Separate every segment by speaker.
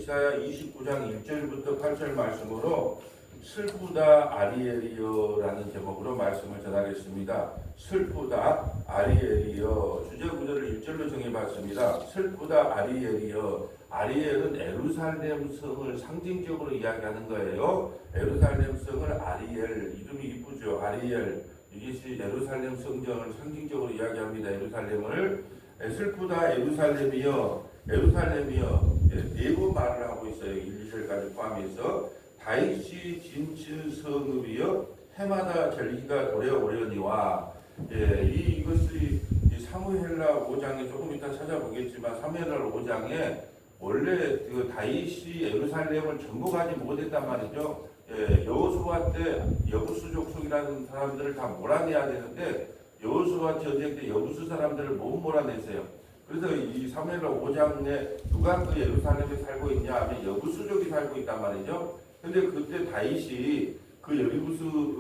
Speaker 1: 이사야 29장 1절부터 8절 말씀으로 슬프다 아리엘이여라는 제목으로 말씀을 전하겠습니다. 슬프다 아리엘이여. 주제 구절을 1절로 정해봤습니다. 슬프다 아리엘이여. 아리엘은 에루살렘 성을 상징적으로 이야기하는 거예요. 에루살렘 성을 아리엘, 이름이 이쁘죠. 아리엘. 이것이 예루살렘 성전을 상징적으로 이야기합니다. 예루살렘을. 슬프다 에루살렘이여. 에루살렘이여. 네 번 말을 하고 있어요. 1, 2절까지 포함해서. 다윗이 진친 성읍이여 해마다 절기가 도래오려니와. 이것이 사무엘라 5장에 조금 이따 찾아보겠지만 사무엘라 5장에 원래 그 다윗이 예루살렘을 정복하지 못했단 말이죠. 여호수아 때 여부수 족속이라는 사람들을 다 몰아내야 되는데 여호수아 전쟁 때 여부수 사람들을 못 몰아냈어요. 그래서 이 사무엘라 5장에 누가 그 예루살렘에 살고 있냐 하면 여부수족이 살고 있단 말이죠. 근데 그때 다윗이 그 여부수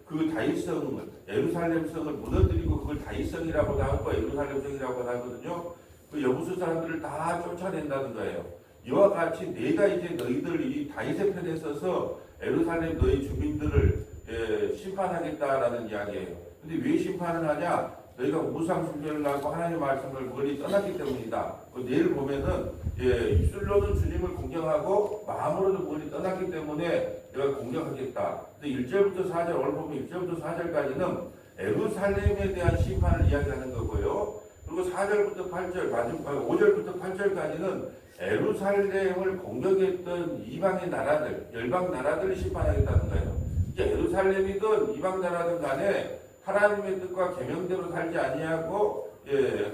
Speaker 1: 그 다윗성 예루살렘 성을 무너뜨리고 그걸 다윗성이라고도 하고 예루살렘 성이라고도 하거든요. 그 여부수 사람들을 다 쫓아낸다는 거예요. 이와 같이 내가 이제 너희들 이 다윗의 편에 서서 예루살렘 너희 주민들을 심판하겠다라는 이야기예요. 근데 왜 심판을 하냐? 너희가 우상 숭배를 하고 하나님의 말씀을 멀리 떠났기 때문이다. 내일 보면은 입술로는 주님을 공경하고 마음으로도 멀리 떠났기 때문에 내가 공경하겠다. 근데 1절부터 4절 오늘 보면 1절부터 4절까지는 예루살렘에 대한 심판을 이야기하는 거고요. 그리고 4절부터 8절 마지막 5절부터 8절까지는 예루살렘을 공격했던 이방의 나라들, 열방 나라들을 심판하겠다는 거예요. 이제 예루살렘이든 이방 나라든 간에 하나님의 뜻과 계명대로 살지 아니하고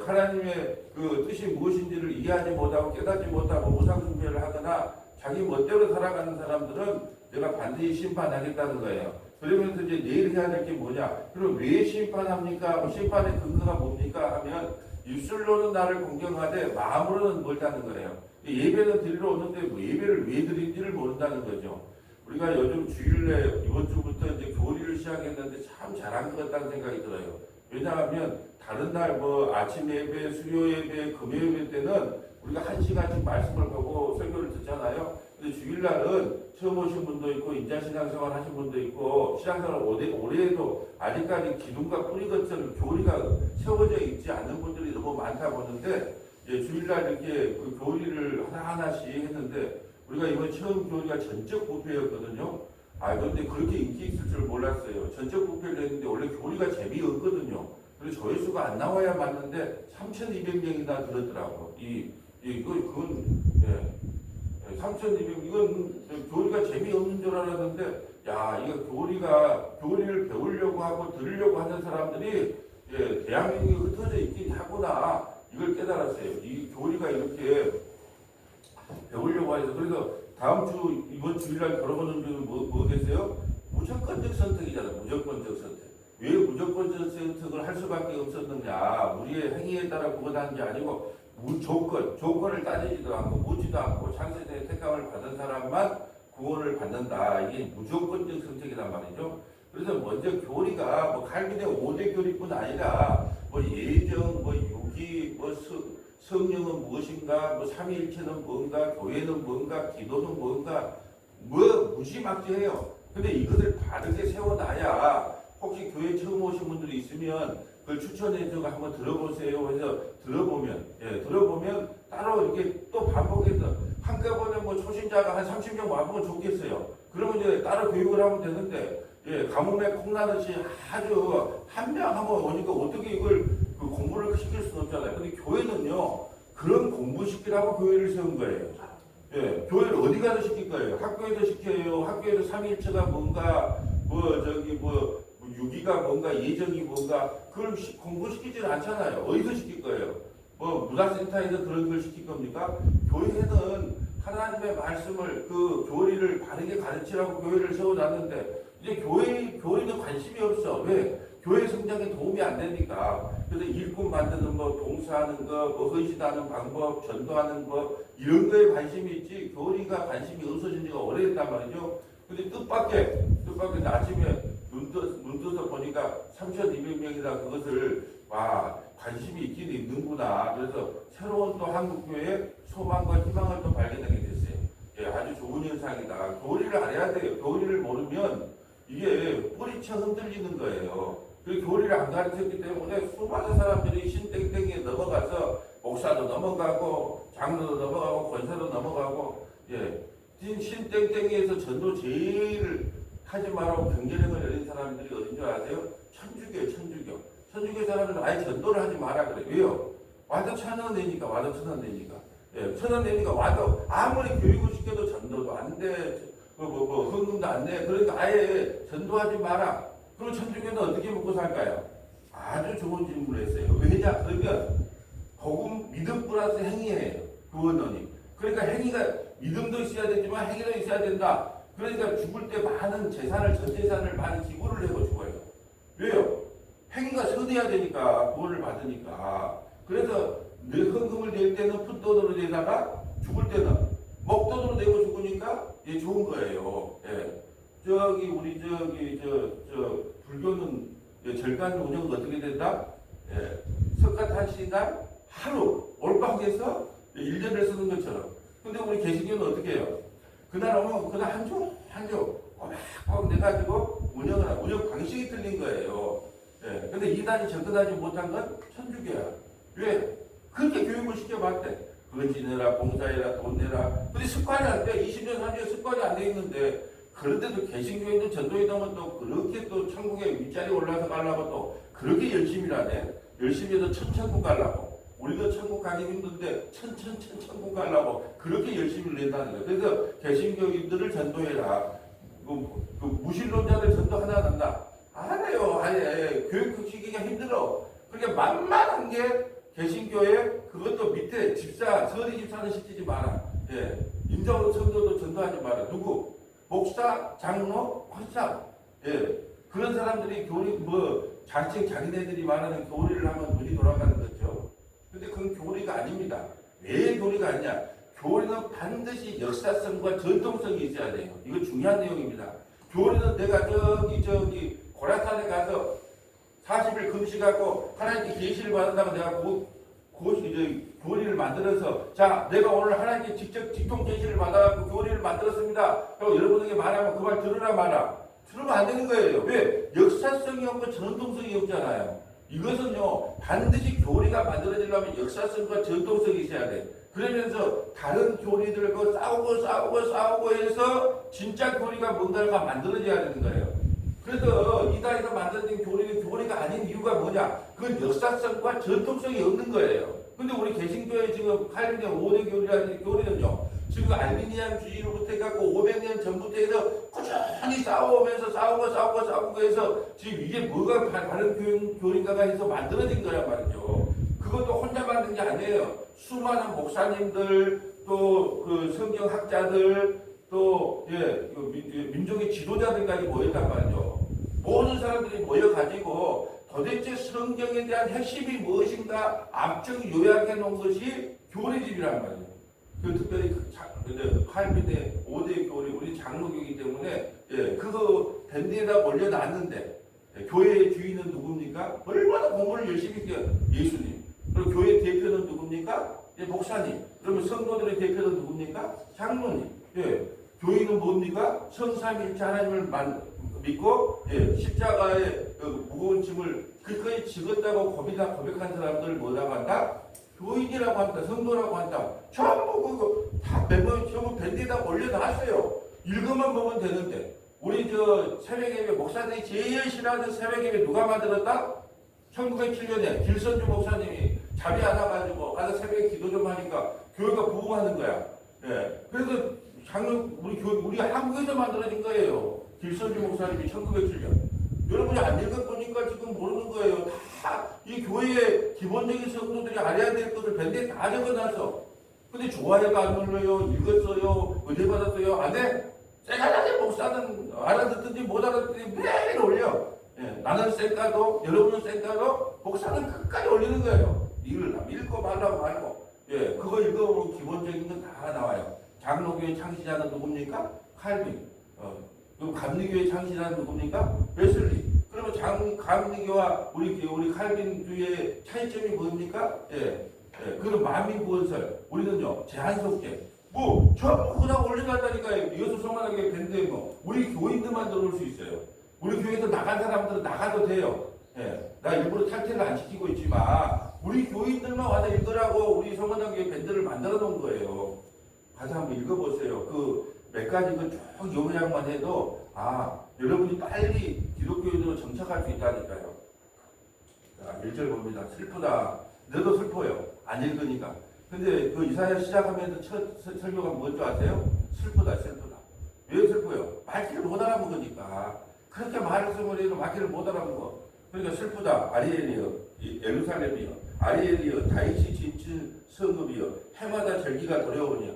Speaker 1: 하나님의 그 뜻이 무엇인지를 이해하지 못하고 깨닫지 못하고 우상 숭배를 하거나 자기 멋대로 살아가는 사람들은 내가 반드시 심판하겠다는 거예요. 그러면서 이제 내일 해야 될 게 뭐냐? 그럼 왜 심판합니까? 심판의 근거가 뭡니까? 하면 입술로는 나를 공경하되 마음으로는 멀다는 거예요. 예배는 드리러 오는데 예배를 왜 드린지를 모른다는 거죠. 우리가 요즘 주일에 이번 주부터 이제 교리를 시작했는데 참 잘한 것 같다는 생각이 들어요. 왜냐하면 다른 날 아침 예배, 수요 예배, 금요 예배 때는 우리가 1시간씩 말씀을 보고 설교를 듣잖아요. 근데 주일날은 처음 오신 분도 있고 인자신앙생활 하신 분도 있고 신앙생활 오래해도 아직까지 기둥과 뿌리 것처럼 교리가 세워져 있지 않는 분들이 너무 많다 보는데 주일날 이렇게 그 교리를 하나하나씩 했는데 우리가 이번 처음 교리가 전적 부패였거든요. 그런데 그렇게 인기 있을 줄 몰랐어요. 전적 부패를 했는데 원래 교리가 재미없거든요. 그래서 조회수가 안 나와야 맞는데 3,200명이나 들었더라고. 그건 3,200명 이건 교리가 재미없는 줄 알았는데 이거 교리를 배우려고 하고 들으려고 하는 사람들이 대한민국에 흩어져 있긴 하구나. 이걸 깨달았어요. 이 교리가 이렇게 배우려고 해서 그래서 다음 주 이번 주일날 걸어보는 주는 뭐겠어요? 무조건적 선택이잖아요. 무조건적 선택. 왜 무조건적 선택을 할 수밖에 없었느냐? 우리의 행위에 따라 구원하는 게 아니고 조건을 따지지도 않고 묻지도 않고 창세전에 택함을 받은 사람만 구원을 받는다. 이게 무조건적 선택이란 말이죠. 그래서 먼저 교리가 칼빈의 5대 교리뿐 아니라 예정, 유기, 성령은 무엇인가, 삼위일체는 뭔가, 교회는 뭔가, 기도는 뭔가, 무지막지해요. 근데 이것을 바르게 세워놔야 혹시 교회 처음 오신 분들이 있으면 그걸 추천해주고 한번 들어보세요. 해서 들어보면 따로 이렇게 또 반복해서 한꺼번에 초신자가 한 30명 와보면 좋겠어요. 그러면 이제 따로 교육을 하면 되는데 가뭄에 콩나듯이 아주 한 명 한번 오니까 어떻게 이걸 공부를 시킬 수는 없잖아요. 근데 교회는요 그런 공부시키라고 교회를 세운 거예요. 교회를 어디 가서 시킬 거예요? 학교에서 시켜요. 학교에서 삼위일체가 뭔가 유기가 뭔가 예정이 뭔가 그걸 공부시키지는 않잖아요. 어디서 시킬 거예요? 문화센터에서 그런 걸 시킬 겁니까? 교회는 하나님의 말씀을 그 교리를 바르게 가르치라고 교회를 세워놨는데 이제 교회는 관심이 없어. 왜? 교회 성장에 도움이 안 되니까. 그래서 일꾼 만드는 법, 봉사하는 거, 헌신하는 방법, 전도하는 법 이런 거에 관심이 있지 교리가 관심이 없어진 지가 오래됐단 말이죠. 근데 뜻밖의 아침에 눈 떠서 보니까 3,200명이나 그것을 관심이 있긴 있는구나. 그래서 새로운 또 한국교회의 소망과 희망을 또 발견하게 됐어요. 교리를 알아야 돼요. 교리를 모르면 이게 뿌리쳐 흔들리는 거예요. 그 교리를 안 가르쳤기 때문에 수많은 사람들이 신땡땡이에 넘어가서 목사도 넘어가고 장로도 넘어가고 권사도 넘어가고 신땡땡이에서 전도 제일 하지 말라고 경계령을 내린 사람들이 어딘 줄 아세요? 천주교예요. 천주교 사람들은 아예 전도를 하지 마라 그래요. 왜요? 와도 1,000원 내니까 와도 1,000원 내니까 1,000원 내니까 와도 아무리 교육을 시켜도 전도도 안 돼. 헌금도 안 돼. 그러니까 아예 전도하지 마라. 그럼 천주교는 어떻게 먹고 살까요? 아주 좋은 질문을 했어요. 왜냐? 그러면 복음 믿음 플러스 행위예요. 그 원론이. 그러니까 행위가 믿음도 있어야 되지만 행위도 있어야 된다. 그러니까 죽을 때 많은 재산을 전 재산을 많이 기부를 하고 죽어요. 왜요? 행위가 선해야 되니까 구원을 받으니까. 그래서 내 헌금을 낼 때는 풋돈으로 내다가 죽을 때는 먹돈으로 내고 죽으니까 좋은 거예요. 우리 불교는 절간 운영은 어떻게 된다? 석가탄신날 하루 올방에서 1년을 쓰는 것처럼. 근데 우리 개신교는 어떻게 해요? 그날 오면 그날 한 주 꼬박꼬박 내가지고 운영 방식이 틀린 거예요. 근데 이단이 접근하지 못한 건 천주교야. 왜? 그렇게 교육을 시켜봤대. 근지 내라, 봉사해라, 돈 내라. 근데 습관이 안 돼. 20년, 30년 습관이 안 돼 있는데, 그런데도 개신교인도 전도에 가면 또 그렇게 또 천국에 윗자리에 올라서 가려고 또 그렇게 열심히 하네. 열심히 해서 천국 가려고. 우리도 천국 가기 힘든데 천국 가려고 그렇게 열심히 낸다는 거예요. 그래서 개신교인들을 전도해라. 그 무신론자들 전도 하나 한다. 안 해요. 아예 교육시키기가 힘들어. 그러니까 만만한 게 개신교에 그것도 밑에 서리 집사는 시키지 마라. 인정으로 성도도 전도하지 마라. 누구? 목사, 장로, 권사. 그런 사람들이 교리 자기네들이 말하는 교리를 하면 눈이 돌아가는 거죠. 근데 그건 교리가 아닙니다. 왜 교리가 아니냐? 교리는 반드시 역사성과 전통성이 있어야 돼요. 이거 중요한 내용입니다. 교리는 내가 저기 고라산에 가서 40일 금식하고 하나님께 계시를 받는다고 내가 교리를 만들어서 자 내가 오늘 하나님께 직접 직통 계시를 받아갖고 교리를 만들었습니다. 그리고 여러분에게 말하면 그 말 들으라 마라. 들으면 안 되는 거예요. 왜? 역사성이 없고 전통성이 없잖아요. 이것은요 반드시 교리가 만들어지려면 역사성과 전통성이 있어야 돼. 그러면서 다른 교리들과 싸우고 해서 진짜 교리가 뭔가가 만들어져야 되는 거예요. 그래서 이단에서 만들어진 교리는 교리가 아닌 이유가 뭐냐? 그건 역사성과 전통성이 없는 거예요. 근데 우리 개신교회 지금 칼빈의 5대 교리라는 교리는요, 지금 알비니안주의로부터 해갖고 500년 전부터 해서 꾸준히 싸워오면서 싸우고 해서 지금 이게 뭐가 다른 교리인가가 해서 만들어진 거란 말이죠. 그것도 혼자 만든 게 아니에요. 수많은 목사님들, 또 그 성경학자들, 또 민족의 지도자들까지 모였단 말이죠. 모든 사람들이 모여가지고 도대체 성경에 대한 핵심이 무엇인가 압정 요약해 놓은 것이 교리집이란 말이에요. 특별히 칼빈의 5대 교리, 우리 장로교이기 때문에 그거 밴드에다 올려놨는데 교회의 주인은 누굽니까? 얼마나 공부를 열심히 해요. 예수님. 그리고 교회 대표는 누굽니까? 목사님. 그러면 성도들의 대표는 누굽니까? 장로님. 교인은 뭡니까? 성삼일체 하나님을 믿고 십자가의 무거운 짐을 그거에 지었다고 고백한 사람들 뭐라고 한다? 교인이라고 한다. 성도라고 한다. 전부 다 전부 밴드에다 올려놨어요. 읽어만 보면 되는데 우리 새벽예배 목사들이 제일 싫어하는 새벽예배 누가 만들었다? 1907년에 길선주 목사님이 잠이 안 와가지고 가서 새벽에 기도 좀 하니까 교회가 부흥하는 거야. 그래서 우리 한국에서 만들어진 거예요. 길선주 목사님이 1907년. 여러분이 안 읽어보니까 지금 모르는 거예요. 다 이 교회의 기본적인 성도들이 알아야 될 것을 밴드에 다 적어놨어. 근데 좋아요가 안 눌러요. 읽었어요. 은혜 받았어요. 안 해? 쌩까하게 목사는 알아듣든지 못 알아듣든지 매일 올려. 나는 쌩까도 여러분은 쌩까도 목사는 끝까지 올리는 거예요. 읽고 말고. 그거 읽어보면 기본적인 건 다 나와요. 장로교회 창시자는 누굽니까? 칼빈. 그리고 감리교회 창시자는 누굽니까? 웨슬리. 그러면 감리교와 우리 칼빈주의 차이점이 뭡니까? 그럼 만민구원설. 우리는요 제한속죄. 전부 그냥 올려놨다니까요. 여수 성만하게 밴드에 뭐 우리 교인들만 들어올 수 있어요. 우리 교회에서 나간 사람들은 나가도 돼요. 예, 나 일부러 탈퇴를 안 시키고 있지만 우리 교인들만 와서 읽으라고 우리 성만하게 밴드를 만들어 놓은 거예요. 가서 한번 읽어보세요. 그 몇 가지 그쭉 요약만 해도 여러분이 빨리 기독교인으로 정착할 수 있다니까요. 자, 1절 봅니다. 슬프다. 너도 슬퍼요. 안 읽으니까. 근데 그 이사야 시작하면서 첫 설교가 뭔지 아세요? 슬프다. 왜 슬퍼요? 말귀를 못 알아먹으니까. 그렇게 말씀을 해도 말귀를 못 알아먹어. 그러니까 슬프다. 아리엘이여, 예루살렘이여, 아리엘이여, 다윗이 진친 성읍이여, 해마다 절기가 돌아오냐.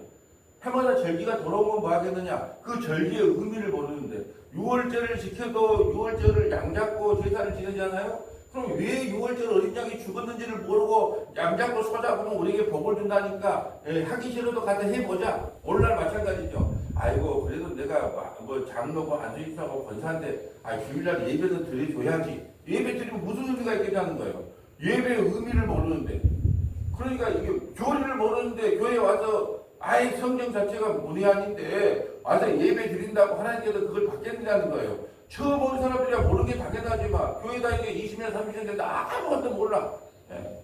Speaker 1: 해마다 절기가 돌아오면 뭐 하겠느냐? 그 절기의 의미를 모르는데 6월절을 지켜도 6월절을 양잡고 제사를 지내잖아요? 그럼 왜 6월절 어린 양이 죽었는지를 모르고 양잡고 소잡으면 우리에게 복을 준다니까 하기 싫어도 가서 해보자. 오늘날 마찬가지죠. 아이고 그래도 내가 뭐 장로고 안수집사고 권사인데 주일날 예배는 드려줘야지. 예배 드리면 무슨 의미가 있겠냐는 거예요. 예배의 의미를 모르는데. 그러니까 이게 교리를 모르는데 교회에 와서 아예 성경 자체가 문외한인데 와서 예배 드린다고 하나님께서 그걸 받겠느냐는 거예요. 처음 오는 사람들이야 모르는 게 당연하지만 교회 다니게 20년 30년 됐는데 아무것도 몰라.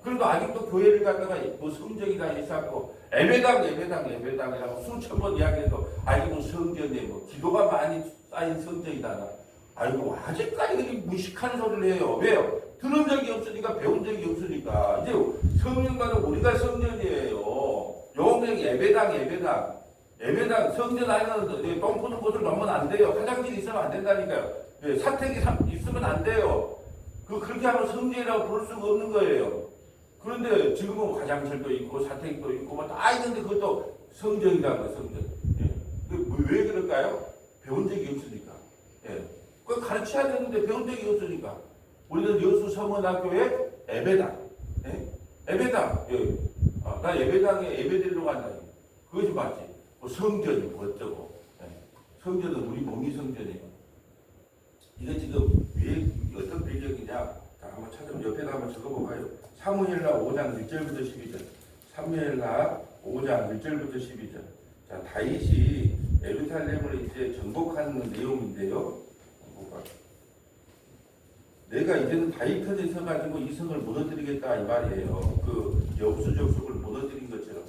Speaker 1: 그래도 아직도 교회를 가다가 뭐 성적이다 있었고 예배당이라고 수천 번 이야기해도 아직은 성전에 뭐 기도가 많이 쌓인 성전이다. 아이고 아직까지 무식한 소리를 해요. 왜요? 들은 적이 없으니까 배운 적이 없으니까. 이제 성령과는 우리가 성전이에요. 영적 예배당 성전 안에는 똥 푸는 곳을 넣으면 안 돼요. 화장실이 있으면 안 된다니까요. 사택이 있으면 안 돼요. 그렇게 하면 성전이라고 부를 수가 없는 거예요. 그런데 지금은 화장실도 있고 사택도 있고 뭐 다 있는데 그것도 성전이라는 거예요. 성전. 왜 그럴까요? 배운 적이 없으니까. 그걸 가르쳐야 되는데 배운 적이 없으니까. 우리는 여수 서문학교의 예배당. 예배당. 나 예배당에 예배드리러 간다니. 그것이 맞지. 뭐 성전이 뭐 어쩌고. 성전은 우리 몸이 성전이에요. 이거 지금 왜 어떤 배경이냐. 자, 한번 찾아보면 옆에다 한번 적어볼까요? 사무엘하 5장 1절부터 12절. 사무엘하 5장 1절부터 12절. 자, 다윗이 예루살렘을 이제 정복하는 내용인데요. 볼까요? 내가 이제는 다윗 편에 서가지고 이 성을 무너뜨리겠다 이 말이에요. 그 여부수 족속을 무너뜨린 것처럼.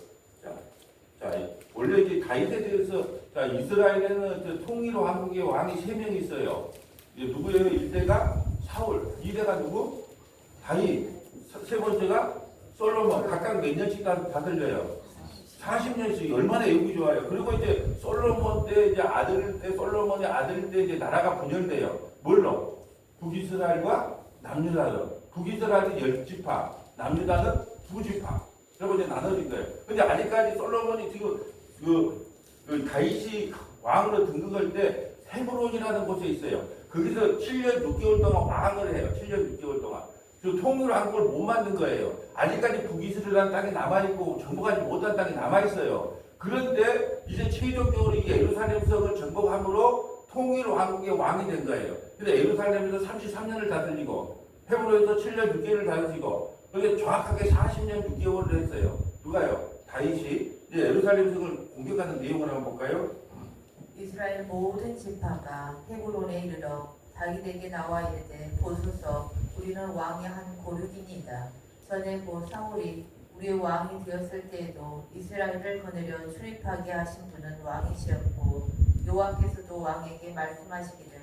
Speaker 1: 자, 원래 이제 다윗에 대해서 이스라엘에는 통일 왕국의 왕이 3명 있어요. 누구예요? 1대가 사울, 2대가 누구? 다윗, 세 번째가 솔로몬. 각각 몇 년씩 다 들려요. 40년씩 얼마나 애국이 좋아요. 그리고 이제 솔로몬 때 이제 솔로몬의 아들 때 이제 나라가 분열돼요. 뭘로? 북이스라엘과 남유다로. 북이스라엘은 10지파, 남유다는 2지파. 그리고 이제 나눠진 거예요. 근데 아직까지 솔로몬이 지금 그 다윗이 왕으로 등극할 때 헤브론이라는 곳에 있어요. 거기서 7년 6개월 동안 왕을 해요. 7년 6개월 동안. 통일 왕국을 못 만든 거예요. 아직까지 북이스라엘 땅이 남아있고 정복하지 못한 땅이 남아있어요. 그런데 이제 최종적으로 이 예루살렘 성을 정복함으로 통일 왕국의 왕이 된 거예요. 근데 예루살렘에서 33년을 다스리고 헤브론에서 7년 6개월을 다스리고 그게 정확하게 40년 6개월을 했어요. 누가요? 다윗이 이제 예루살렘 성을 공격하는 내용을 한번 볼까요?
Speaker 2: 이스라엘 모든 지파가 헤브론에 이르러 다윗에게 나와 이르되 보소서 우리는 왕의 한 고륙이니이다. 전에 사울이 우리의 왕이 되었을 때에도 이스라엘을 거느려 출입하게 하신 분은 왕이시었고 여호와께서도 왕에게 말씀하시기를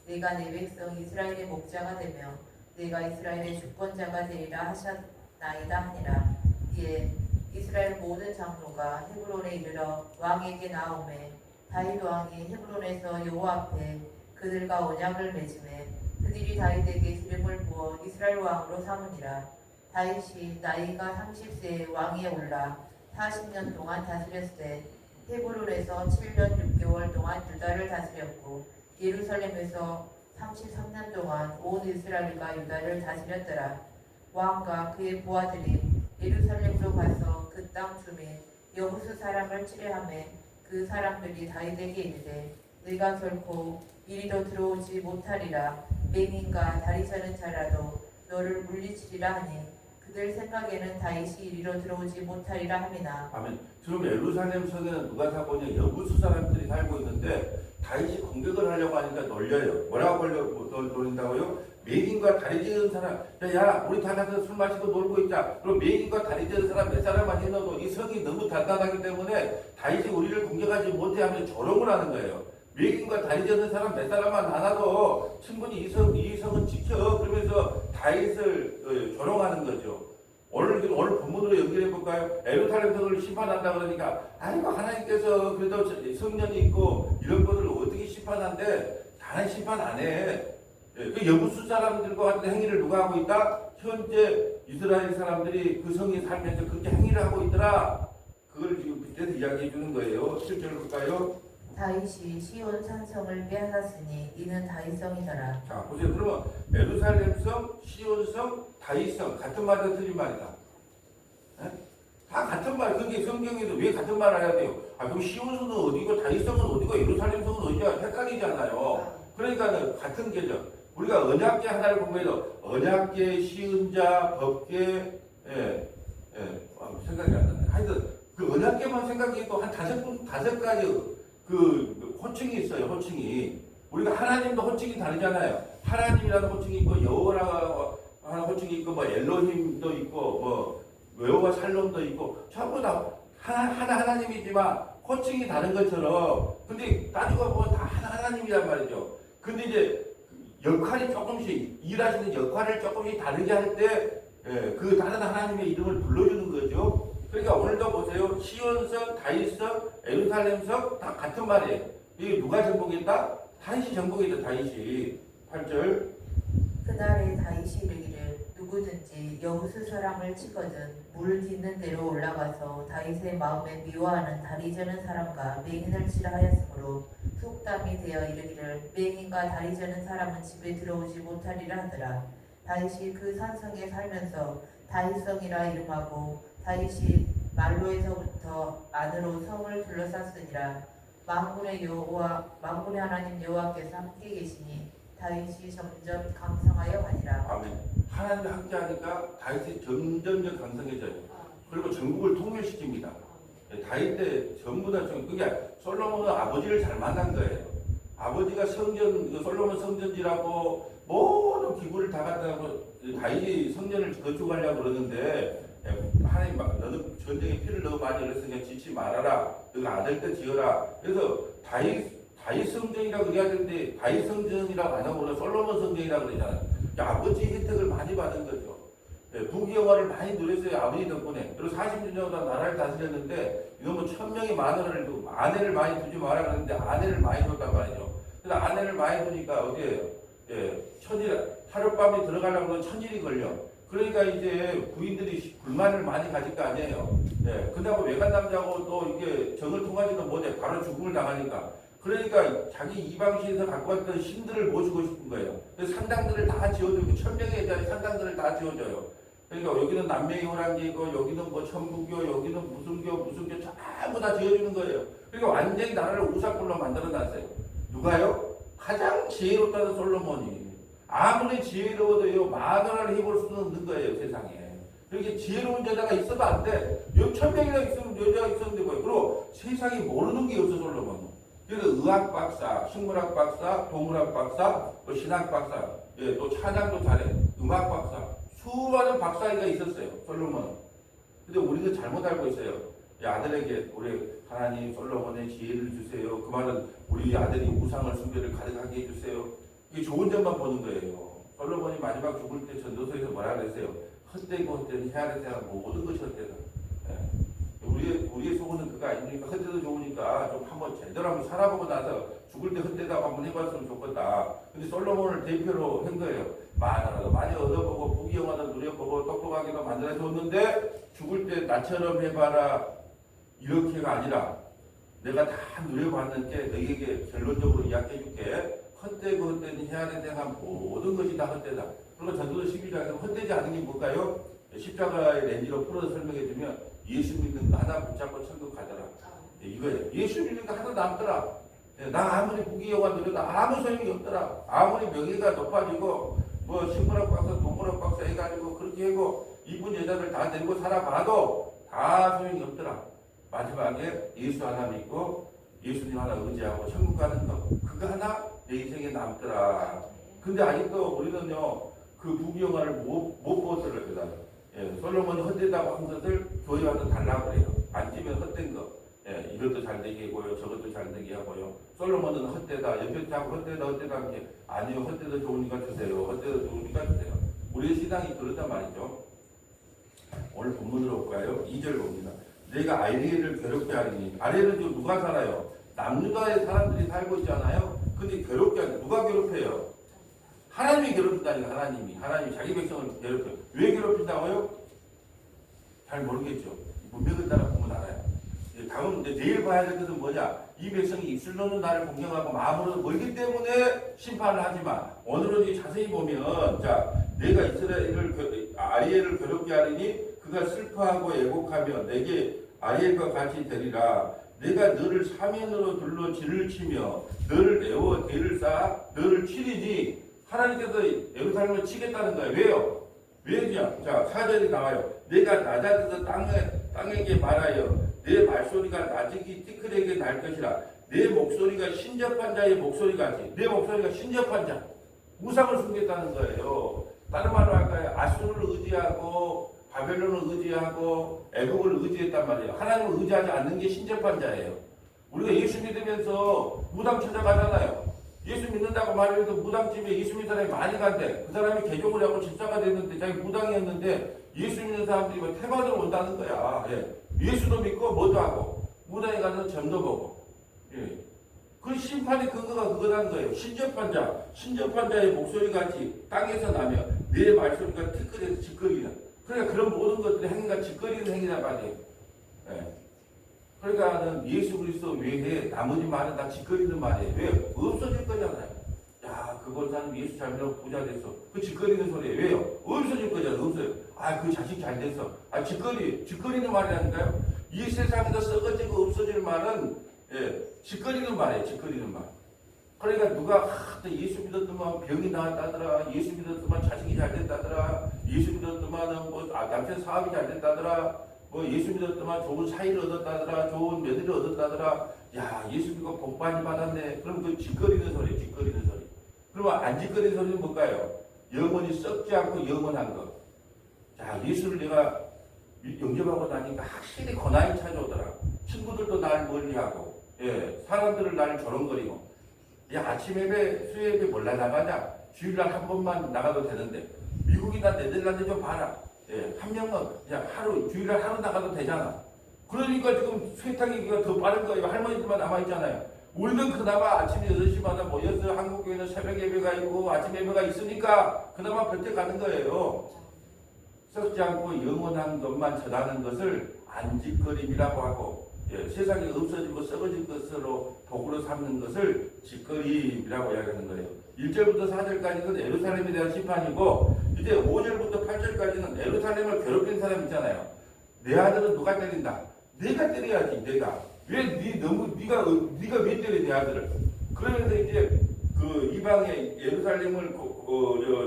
Speaker 2: 내가 내 백성 이스라엘의 목자가 되며 내가 이스라엘의 주권자가 되리라 하셨나이다 하니라. 이에 이스라엘 모든 장로가 헤브론에 이르러 왕에게 나오매 다윗 왕이 헤브론에서 여호와 앞에 그들과 언약을 맺음에 그들이 다윗에게 기름을 부어 이스라엘 왕으로 삼으니라. 다윗이 나이가 30세에 왕위에 올라 40년 동안 다스렸을 헤브론에서 7년 6개월 동안 유다를 다스렸고 예루살렘에서 33년 동안 온 이스라엘과 유다를 다스렸더라. 왕과 그의 부하들이 예루살렘으로 가서 그 땅 주민 여부수 사람을 치려하매 그 사람들이 다윗에게 이르되 네가 결코 이리로 들어오지 못하리라. 맹인과 다리 저는 자라도 너를 물리치리라 하니 그들 생각에는 다윗이 이리로 들어오지 못하리라 함이나.
Speaker 1: 아멘. 지금 예루살렘 성에는 누가 사보니 여부수 사람들이 살고 있는데 다윗이 공격을 하려고 하니까 놀려요. 뭐라고 놀린다고요? 맹인과 다리 찢은 사람, 야, 우리 다 가서 술 마시고 놀고 있자. 그럼 맹인과 다리 찢은 사람 몇 사람만 해놓도 이 성이 너무 단단하기 때문에 다윗이 우리를 공격하지 못해 하면서 조롱을 하는 거예요. 맹인과 다리 찢은 사람 몇 사람만 하나도 충분히 이 성은 지켜. 그러면서 다윗을 조롱하는 거죠. 오늘 본문으로 연결해 볼까요? 예루살렘 성을 심판한다 그러니까 아이고 하나님께서 그래도 성년이 있고 이런 것들을 어떻게 심판한대? 다른 심판 안 해. 그 여부수 사람들과 같은 행위를 누가 하고 있다? 현재 이스라엘 사람들이 그 성에 살면서 그렇게 행위를 하고 있더라. 그걸 지금 그때서 이야기해 주는 거예요. 7절 볼까요?
Speaker 2: 다윗이 시온 산성을 빼앗았으니 이는 다윗성이더라.
Speaker 1: 자 보세요. 그러면 예루살렘성, 시온성, 다윗성 같은 말이다 틀린 말이다. 네? 다 같은 말. 그게 성경에도 왜 같은 말을 해야 돼요? 그럼 시온성은 어디고 다윗성은 어디고 예루살렘성은 어디가 헷갈리잖아요. 그러니까 같은 계절. 우리가 언약계 하나를 공부해도 언약계, 시은자, 법계, 생각이 안 나네. 하여튼 그 언약계만 생각해도 한 다섯 가지 그 호칭이 있어요. 호칭이. 우리가 하나님도 호칭이 다르잖아요. 하나님이라는 호칭이 있고 여호와라고 하는 호칭이 있고 뭐 엘로힘도 있고 뭐 여호와 살롬도 있고 전부 다 하나님이지만 호칭이 다른 것처럼 근데 따지고 보면 다 하나님이란 말이죠. 근데 이제 역할이 조금씩 일하시는 역할을 조금씩 다르게 할 때 그 다른 하나님의 이름을 불러주는 거죠. 그러니까 오늘도 보세요. 시온성, 다윗성, 예루살렘성 다 같은 말이에요. 이게 누가 정복했다? 다윗이 정복했다. 다윗이. 8절.
Speaker 2: 그날에 다윗이 이르기를 누구든지 여우수 사람을 치거든 물 딛는 데로 올라가서 다윗의 마음에 미워하는 다리 저는 사람과 맹인을 치라 하였으므로 속담이 되어 이르기를 맹인과 다리 저는 사람은 집에 들어오지 못하리라 하더라. 다윗이 그 산성에 살면서 다윗성이라 이름하고 다윗이 말로에서부터 안으로 성을 둘러쌌으니라. 만군의 하나님 여호와께서 함께 계시니 다윗이 점점 강성하여 가니라.
Speaker 1: 아멘. 하나님과 함께하니까 다윗이 점점 강성해져요. 그리고 전국을 통일시킵니다. 다윗 때 전부 다 그게 솔로몬은 아버지를 잘 만난 거예요. 아버지가 솔로몬 성전지라고 모든 기구를 다 갖다고 다윗이 성전을 건축하려고 그러는데 하나님 너는 전쟁에 피를 너무 많이 흘렸으니까 짓지 말아라. 너가 아들 때 지어라. 그래서 다윗 성전이라고 해야 되는데 다윗 성전이라고 안 하고 솔로몬 성전이라고 그러잖아요. 아버지 혜택을 많이 받은 거죠. 부귀영화를 많이 누렸어요. 아버지 덕분에. 그리고 40년 동안 나라를 다스렸는데 이놈은 1000명의 아내를 많이 두지 마라 그랬는데 아내를 많이 뒀단 말이죠. 그래서 아내를 많이 두니까 어디에요? 하룻밤에 들어가려고 하면 1000일이 걸려. 그러니까 이제 부인들이 불만을 많이 가질 거 아니에요. 그다음에 외간 남자하고 또 이게 정을 통하지도 못해. 바로 죽음을 당하니까. 그러니까 자기 이방시에서 갖고 왔던 신들을 모시고 싶은 거예요. 그래서 산당들을 다 지어주고 1000명에 대한 산당들을 다 지어줘요. 그러니까 여기는 남매의 호랑이고 여기는 뭐 천부교 여기는 무슨 교 전부 다 지어주는 거예요. 그러니까 완전히 나라를 우상불로 만들어놨어요. 누가요? 가장 지혜롭다는 솔로몬이. 아무리 지혜로워도요 만원을 해볼 수는 없는 거예요 세상에. 이렇게 지혜로운 여자가 있어도 안 돼. 1000명이나 있으면 여자가 있었는데 뭐예요. 그리고 세상에 모르는 게 없어 솔로몬은. 그래서 의학 박사, 식물학 박사, 동물학 박사, 또 신학 박사, 또 찬양도 잘해. 음악 박사. 수많은 박사가 있었어요. 솔로몬은. 근데 우리는 잘못 알고 있어요. 아들에게 우리 하나님 솔로몬의 지혜를 주세요. 그 말은 우리 아들이 우상을 숭배를 가득하게 해주세요. 이게 좋은 점만 보는 거예요. 솔로몬이 마지막 죽을 때 전도서에서 뭐라 그랬어요? 헛되고 헛되는 헤아리세요. 모든 것이 헛되다. 우리의 소원은 그거 아닙니까? 헛되도 좋으니까 좀 한번 제대로 한번 살아보고 나서 죽을 때 헛되다고 한번 해봤으면 좋겠다. 근데 솔로몬을 대표로 한 거예요. 만화라도 많이 얻어보고 부귀영화도 누려보고 똑똑하게도 만들어줬는데 죽을 때 나처럼 해봐라. 이렇게가 아니라 내가 다 누려봤는데 너에게 결론적으로 이야기해줄게. 헛되고 헛되는 헤아려 대한 모든 것이 다 헛되다. 그리고 전도서 12장에서 헛되지 않은 게 뭘까요? 십자가의 렌즈로 풀어서 설명해주면 예수 믿는 거 하나 붙잡고 천국 가더라. 이거예요. 예수 믿는 거 하나 남더라. 나 아무리 부귀영화 누려도 아무 소용이 없더라. 아무리 명예가 높아지고 뭐 식물학 박사, 동물학 박사 해가지고 그렇게 하고 이쁜 여자들 다 데리고 살아봐도 다 소용이 없더라. 마지막에 예수 하나 믿고 예수님 하나 의지하고 천국 가는 거 그거 하나 내 인생에 남더라. 근데 아직도 우리는요 그 부귀영화를 못 보더라고요. 예, 솔로몬이 헛되다고 한 것을 교회 와서 달라고 그래요. 안 지면 헛된 거. 예, 이것도 잘 되게 하고요. 저것도 잘 되게 하고요. 솔로몬은 헛되다. 옆에 자꾸 헛되다 하는 게 아니요. 헛되다 좋으니까 주세요. 헛되다 좋으니까 주세요. 우리의 신앙이 그렇단 말이죠. 오늘 본문으로 볼까요? 2절 봅니다. 내가 아리엘을 괴롭게 하리니 아리엘은 지금 누가 살아요? 남유다의 사람들이 살고 있잖아요. 근데 괴롭게 하니 누가 괴롭혀요? 하나님이 괴롭힌다니까. 하나님이 자기 백성을 괴롭혀요. 왜 괴롭힌다고요? 잘 모르겠죠. 문맥을 따라 보면 알아요. 다음 내일 봐야 될 것은 뭐냐? 이 백성이 입술로는 나를 공경하고 마음으로 멀기 때문에 심판을 하지만 오늘은 자세히 보면 자 내가 아리엘을 괴롭게 하리니 그가 슬퍼하고 애곡하며 내게 아리엘과 같이 되리라. 내가 너를 사면으로 둘러 진을 치며 너를 내어 대를 쌓아 너를 치리니 하나님께서 예루살렘을 치겠다는 거예요. 왜요? 왜냐? 자 4절이 나와요. 내가 낮아져서 땅에게 말하여 내 말소리가 나직이 티끌에게 날 것이라. 내 목소리가 신접한 자의 목소리같이. 내 목소리가 신접한 자. 우상을 숨겼다는 거예요. 다른 말로 할까요? 아수르를 의지하고 바벨론을 의지하고 애국을 의지했단 말이에요. 하나님을 의지하지 않는 게 신접한 자예요. 우리가 예수 믿으면서 무당 찾아가잖아요. 예수 믿는다고 말해도 무당집에 예수 믿는 사람이 많이 간대. 그 사람이 개종을 하고 집사가 됐는데 자기 무당이었는데 예수 믿는 사람들이 뭐 태반으로 온다는 거야. 예. 예수도 믿고 뭐도 하고 무당에 가서 점도 보고. 예. 그 심판의 근거가 그거라는 거예요. 신접한 자의 목소리같이 땅에서 나며 내 말소리가 티끌에서 짓거리는. 그러니까 그런 모든 것들이 행위가 짓거리는 행위란 말이에요. 예. 그러니까는 예수 그리스도 외에 나머지 말은 다 짓거리는 말이에요. 왜? 없어질 거잖아요. 야, 그 권사님 예수 잘 믿고 부자 됐어. 그 짓거리는 소리예요. 왜요? 없어질 거잖아요. 없어요. 아, 그 자식 잘 됐어. 아, 짓거리는 말이라니까요. 이 세상에서 썩어지고 없어질 말은 짓거리는 말이에요. 짓거리는 말. 그러니까 누가 예수 믿었더만 병이 나았다더라. 예수 믿었더만 자식이 잘 됐다더라. 예수 믿었더만 남편 사업이 잘 됐다더라. 예수 믿었더만 좋은 사이를 얻었다더라. 좋은 며느리를 얻었다더라. 야, 예수 믿고 복 많이 받았네. 그럼 그 짓거리는 소리. 그러면 안 짓거리는 소리는 뭘까요? 영원히 썩지 않고 영원한 것. 자, 예수를 내가 영접하고 나니까 확실히 고난이 찾아오더라. 친구들도 날 멀리하고, 사람들은 나를 조롱거리고. 야, 아침 예배, 수요예배 몰라 나가냐? 주일날 한 번만 나가도 되는데. 미국이나 네덜란드 좀 봐라. 한 명은 그냥 주일날 하루 나가도 되잖아. 그러니까 지금 쇠탕이기가 더 빠른 거예요. 할머니들만 남아있잖아요. 우리는 그나마 아침 8시마다 모여서 한국교회는 새벽 예배가 있고 아침 예배가 있으니까 그나마 버텨가는 거예요. 썩지 않고 영원한 것만 전하는 것을 안짓거림이라고 하고 세상에 없어지고 썩어질 것으로 도구로 삼는 것을 짓거림이라고 이야기하는 거예요. 1절부터 4절까지는 예루살렘에 대한 심판이고 이제 5절부터 8절까지는 예루살렘을 괴롭힌 사람 있잖아요. 내 아들은 누가 때린다? 내가 때려야지. 내가 왜 네가 왜 때려 내 아들을? 그러면서 이제 그 이방의 예루살렘을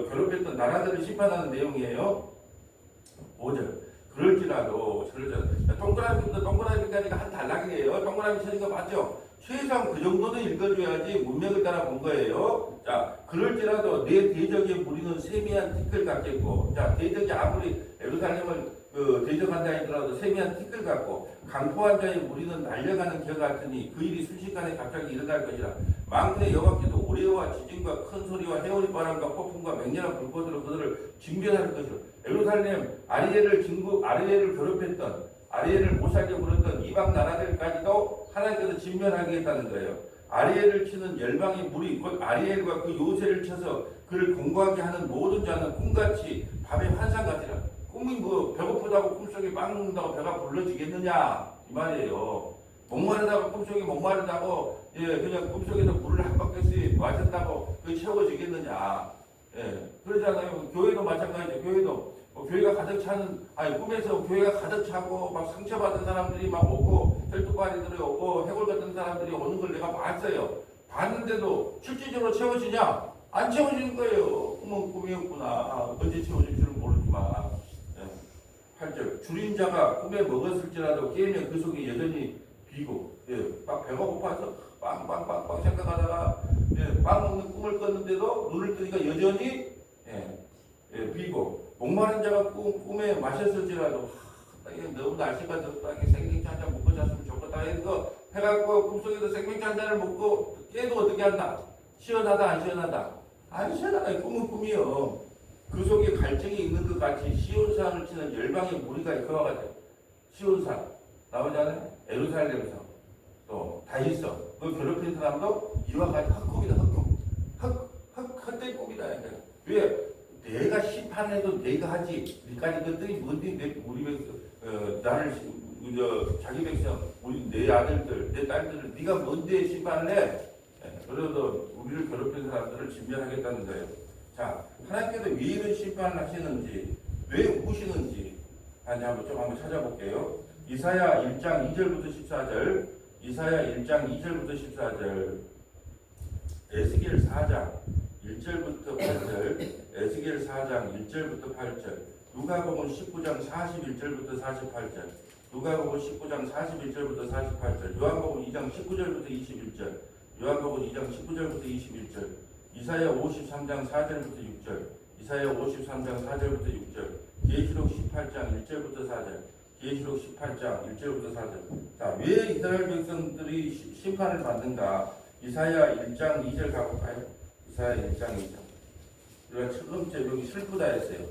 Speaker 1: 괴롭혔던 나라들을 심판하는 내용이에요. 5절. 그럴지라도 동그라미부터 동그라미까지가 한 단락이에요. 동그라미 쳐진 거 맞죠? 최소한 그 정도는 읽어줘야지 문맥을 따라 본 거예요. 자, 그럴지라도 내 대적의 무리는 세미한 티끌 같겠고, 자, 대적이 아무리 예루살렘을 대적한다 하더라도 세미한 티끌 같고, 강포한 자의 무리는 날려가는 겨 같으니 그 일이 순식간에 갑자기 일어날 것이라. 만군의 여호와께서 우레와 지진과 큰 소리와 해오리 바람과 폭풍과 맹렬한 불꽃으로 그들을 징별할 것이라. 예루살렘 아리엘을 괴롭혔던 아리엘을 못살게 물었던 이방 나라들까지도 하나님께서 진멸하겠다는 거예요. 아리엘을 치는 열방의 무리 곧 아리엘과 그 요새를 쳐서 그를 공고하게 하는 모든 자는 꿈같이 밤의 환상같이라. 꿈이 배고프다고 꿈속에 빵 먹는다고 배가 불러지겠느냐 이 말이에요. 목마르다고 꿈속에 목마르다고 그냥 꿈속에서 물을 한 바퀴씩 마셨다고 그게 채워지겠느냐. 그러잖아요. 교회도 마찬가지죠. 교회가 가득 차는 꿈에서 교회가 가득 차고 막 상처받은 사람들이 막 오고 혈투파리들이 오고 해골 같은 사람들이 오는 걸 내가 봤어요. 봤는데도 실질적으로 채워지냐? 안 채워지는 거예요. 꿈은 꿈이었구나. 언제 채워질 줄은 모르지만 8절 줄인 자가 꿈에 먹었을지라도 깨면 그 속에 여전히 비고 막 배가 고파서 빵빵빵빵 생각하다가 빵 먹는 꿈을 꿨는데도 눈을 뜨니까 여전히 비고 목마른 자가 꿈에 마셨을지라도 너무 날씨가 덥다 생맥주 한 잔 먹고 잤으면 좋겠다 해서 해갖고 꿈속에서 생맥주 한 잔을 먹고 깨도 어떻게 한다? 시원하다 안 시원하다? 안 시원하다. 꿈은 꿈이요. 그 속에 갈증이 있는 것 같이 시온산을 치는 열방의 무리가 그와 같아. 시온산 나오잖아요. 에루살렘성 또 다윗성 그 괴롭힌 사람도 이와 같이 헛꿈이다. 헛된 꿈이다. 왜? 내가 심판해도 내가 하지. 니까지 것들이 뭔데 우리 백성 나를 자기 백성 우리 내 아들들 내 딸들을 네가 뭔데 심판을 해? 그래도 우리를 괴롭힌 사람들을 진멸하겠다는 거예요. 자, 하나님께서 왜 이런 심판을 하시는지, 왜 우시는지 한번 찾아볼게요. 이사야 1장 2절부터 14절, 이사야 1장 2절부터 14절, 에스겔 4장 1절부터 8절, 에스겔 4장 1절부터 8절, 누가복음 19장 41절부터 48절, 누가복음 19장 41절부터 48절, 요한복음 2장 19절부터 21절, 요한복음 2장 19절부터 21절, 이사야 53장 4절부터 6절, 이사야 53장 4절부터 6절, 계시록 18장 1절부터 4절, 계시록 18장 1절부터 4절. 자, 왜 이스라엘 백성들이 심판을 받는가? 이사야 1장 2절 가볼까요? 이사야 1장 2절. 우리가 첫 번째 여기 슬프다 했어요.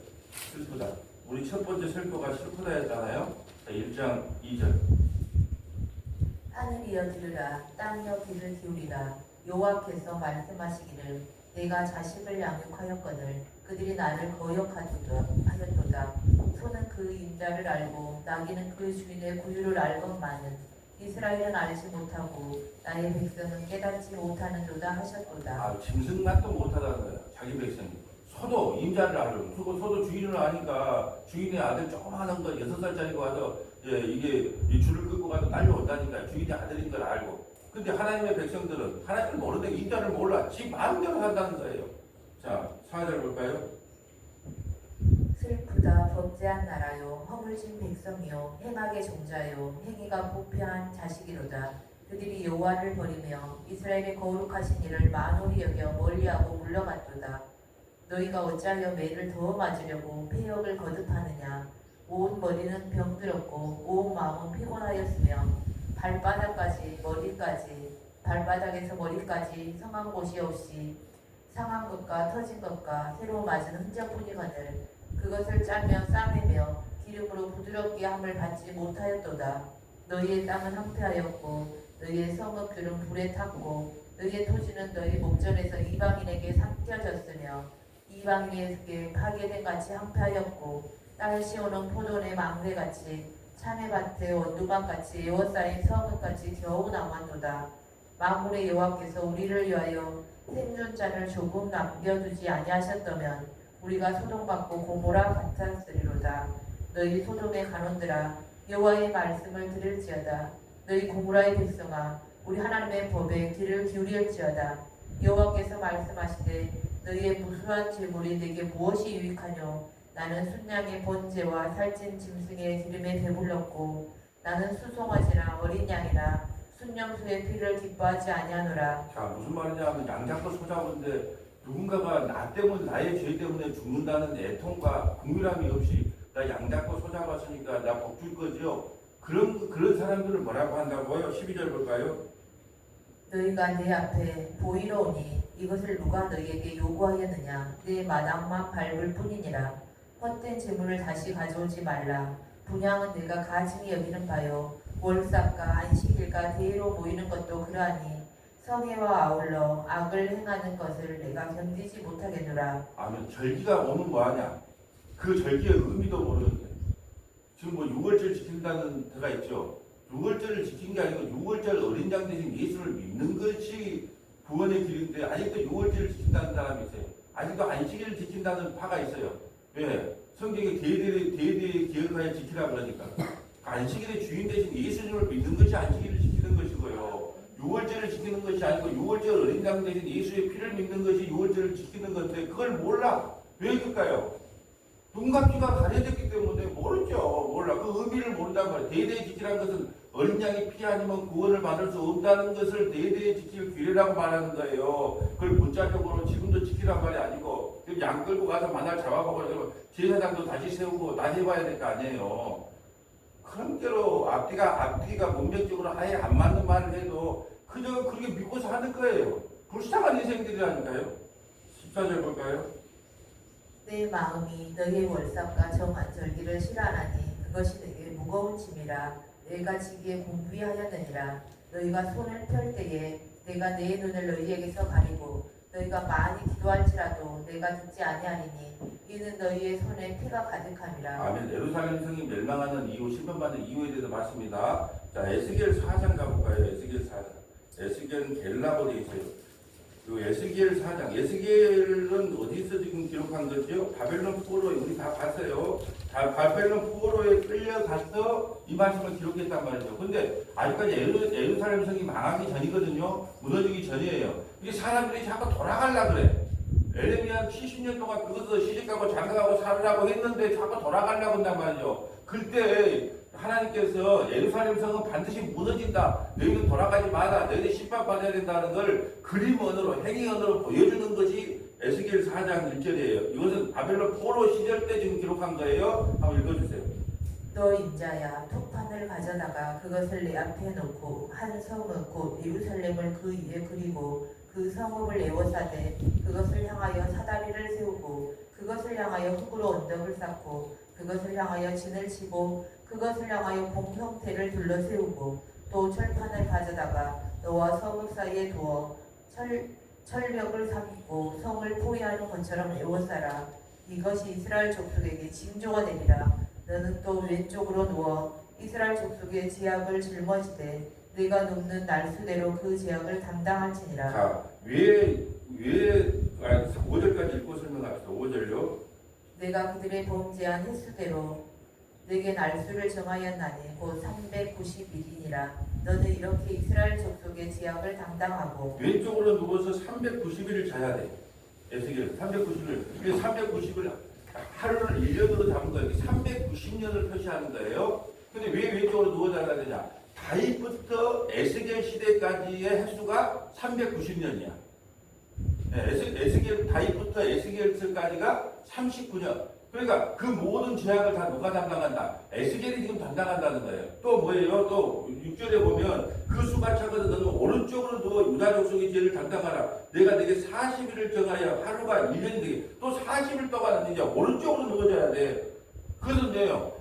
Speaker 1: 슬프다. 우리 첫 번째 슬퍼가 슬프다 했잖아요. 자, 1장 2절.
Speaker 2: 하늘이여 들으라, 땅이여 귀를 기울이라. 여호와께서 말씀하시기를 내가 자식을 양육하였거늘 그들이 나를 거역하였도다. 소는 그 임자를 알고 나귀는 그 주인의 구유를 알건만은 이스라엘은 알지 못하고 나의 백성은 깨닫지 못하는도다 하셨도다.
Speaker 1: 짐승만도 못하다는 거야. 자기 백성이. 소도 임자를 알고 소도 주인을 아니까 주인의 아들 조그마한 거 6살짜리가 와서 이게 이 줄을 끌고 가서 딸려온다니까 주인의 아들인 걸 알고. 근데 하나님의 백성들은 하나님을 모르는데 임자를 몰라. 지 마음대로 한다는 거예요. 자, 4절 볼까요?
Speaker 2: 슬프다 범죄한 나라요 허물진 백성이요 행악의 종자요 행위가 부패한 자식이로다. 그들이 여호와를 버리며 이스라엘의 거룩하신 이를 만홀히 여겨 멀리하고 물러갔도다. 너희가 어찌하여 매를 더 맞으려고 폐역을 거듭하느냐. 온 머리는 병들었고 온 마음은 피곤하였으며 발바닥까지 머리까지 발바닥에서 머리까지 성한 곳이 없이 상한 것과 터진 것과 새로 맞은 흔적뿐이거늘 그것을 짜며 싸매며 기름으로 부드럽게 함을 받지 못하였도다. 너희의 땅은 황폐하였고 너희의 성읍들은 불에 탔고 너희의 토지는 너희 목전에서 이방인에게 삼켜졌으며 이방인에게 파괴된 같이 황폐하였고 땅을 씌우는 포도원의 망대같이 참외밭의 원두막같이 에워싸인 성읍같이 겨우 남았도다. 만군의 여호와께서 우리를 위하여 생존자를 조금 남겨두지 아니하셨다면 우리가 소동받고 고모라 같았으리로다. 너희 소돔의 간원들아 여호와의 말씀을 들을지어다. 너희 고모라의 백성아 우리 하나님의 법에 귀를 기울일지어다. 여호와께서 말씀하시되 너희의 무수한 재물이 내게 무엇이 유익하뇨. 나는 순양의 번제와 살찐 짐승의 기름에 배불렀고 나는 수송아지나 어린 양이나 순념소의 피를 기뻐하지 아니하노라.
Speaker 1: 자, 무슨 말이냐 하면 양 잡고 소 잡은데 누군가가 나 때문에 나의 죄 때문에 죽는다는 애통과 국률함이 없이 나 양 잡고 소 잡았으니까 나 복 줄 거지요. 그런 사람들을 뭐라고 한다고요? 12절 볼까요?
Speaker 2: 너희가 내 앞에 보이러 오니 이것을 누가 너희에게 요구하였느냐. 내 마당만 밟을 뿐이니라. 헛된 재물을 다시 가져오지 말라. 분향은 내가 가증히 여기는 바요. 월삭과 안식일과 대회로 모이는 것도 그러하니 성회와 아울러 악을 행하는 것을 내가 견디지 못하겠노라.
Speaker 1: 아멘. 절기가 오면 뭐하냐? 그 절기의 의미도 모르는데 지금 뭐 6월절 지킨다는 데가 있죠. 6월절을 지킨 게 아니고 6월절 어린 양 대신 예수를 믿는 것이 구원의 길인데 아직도 6월절을 지킨다는 사람이 있어요. 아직도 안식일을 지킨다는 파가 있어요. 왜? 성경에 대대에 기억하여 지키라 그러니까. 안식일의 주인 대신 예수님을 믿는 것이 안식일을 지키는 것이고요. 6월절을 지키는 것이 아니고 6월절 어린 양 대신 예수의 피를 믿는 것이 6월절을 지키는 건데 그걸 몰라. 왜 그럴까요? 눈과 귀가 가려졌기 때문에 모르죠. 몰라. 그 의미를 모른단 말이에요. 대대의 지키라는 것은 어린 양이 피 아니면 구원을 받을 수 없다는 것을 대대의 지킬 규례라고 말하는 거예요. 그걸 문자적으로 지금도 지키란 말이 아니고 양 끌고 가서 만날 잡아먹으려고 제사장도 다시 세우고 다시 해봐야 될 거 아니에요. 그런 대로 앞뒤가 문맥적으로 아예 안 맞는 말을 해도 그저 그렇게 믿고서 하는 거예요. 불쌍한 인생들이라니까요. 14절 볼까요?
Speaker 2: 내 마음이 너희의 월삭과 정한 절기를 싫어하나니 그것이 내게 무거운 짐이라 내가 지기에 공부하였느니라. 너희가 손을 펼 때에 내가 내 눈을 너희에게서 가리고 너희가 많이 기도할지라도 내가 듣지 아니하리니 이는 너희의 손에 피가 가득함이라.
Speaker 1: 아멘. 예루살렘 성이 멸망하는 이후 심판받는 이유에 대해서 말씀입니다. 자, 에스겔 4장 가볼까요? 에스겔 4장. 에스겔은 겔라고 되어 있어요. 그 에스겔 4장. 에스겔은 어디서 지금 기록한 거죠? 바벨론 포로에 우리 다 봤어요. 바벨론 포로에 끌려가서 이 말씀을 기록했단 말이죠. 근데 아직까지 예루살렘 성이 망하기 전이거든요. 무너지기 전이에요. 이게 사람들이 자꾸 돌아가려 그래. 에레미야 70년 동안 그것도 시집가고 장가가고 살으라고 했는데 자꾸 돌아가려고 한단 말이죠. 그때 하나님께서 예루살렘 성은 반드시 무너진다. 너희는 돌아가지 마라. 너희들 심판받아야 된다는 걸 그림 언어로 행위 언어로 보여주는 것이 에스겔 4장 1절이에요. 이것은 바벨론 포로 시절 때 지금 기록한 거예요. 한번 읽어주세요.
Speaker 2: 너 인자야 톱판을 가져다가 그것을 내 앞에 놓고 한 성읍 곧 예루살렘을 그 위에 그리고 그 성읍을 에워싸되 그것을 향하여 사다리를 세우고 그것을 향하여 흙으로 언덕을 쌓고 그것을 향하여 진을 치고 그것을 향하여 공 형태를 둘러세우고 또 철판을 가져다가 너와 성읍 사이에 두어 철벽을 삼고 성을 포위하는 것처럼 에워싸라. 이것이 이스라엘 족속에게 징조가 되리라. 너는 또 왼쪽으로 누워 이스라엘 족속의 제약을 짊어지되 네가 눕는 날수대로 그 제약을 담당할지니라.
Speaker 1: 자, 왜 5절까지 읽고 설명합시다. 5절요.
Speaker 2: 내가 그들의 범죄한 횟수대로 내게 날수를 정하였나니 곧 390일이니라. 너는 이렇게 이스라엘 족속의 제약을 담당하고
Speaker 1: 왼쪽으로 누워서 390일을 자야 돼. 에스겔 390일. 이게 390일 하루를 1년으로 잡은 거예요. 390년을 표시하는 거예요. 근데 왜 왼쪽으로 누워 자야 되냐? 다윗부터 에스겔 시대까지의 횟수가 390년이야. 에스겔 다윗부터 에스겔까지가 39년. 그러니까 그 모든 죄악을 다 누가 담당한다? 에스겔이 지금 담당한다는 거예요. 또 뭐예요? 또 6절에 보면 그 수가 차거든 너는 오른쪽으로 누워 유다 족속의 죄를 담당하라. 내가 내게 40일을 정하여 하루가 1년이 되게 또 40일 동안 이제 오른쪽으로 누워져야 돼. 그것은 뭐예요?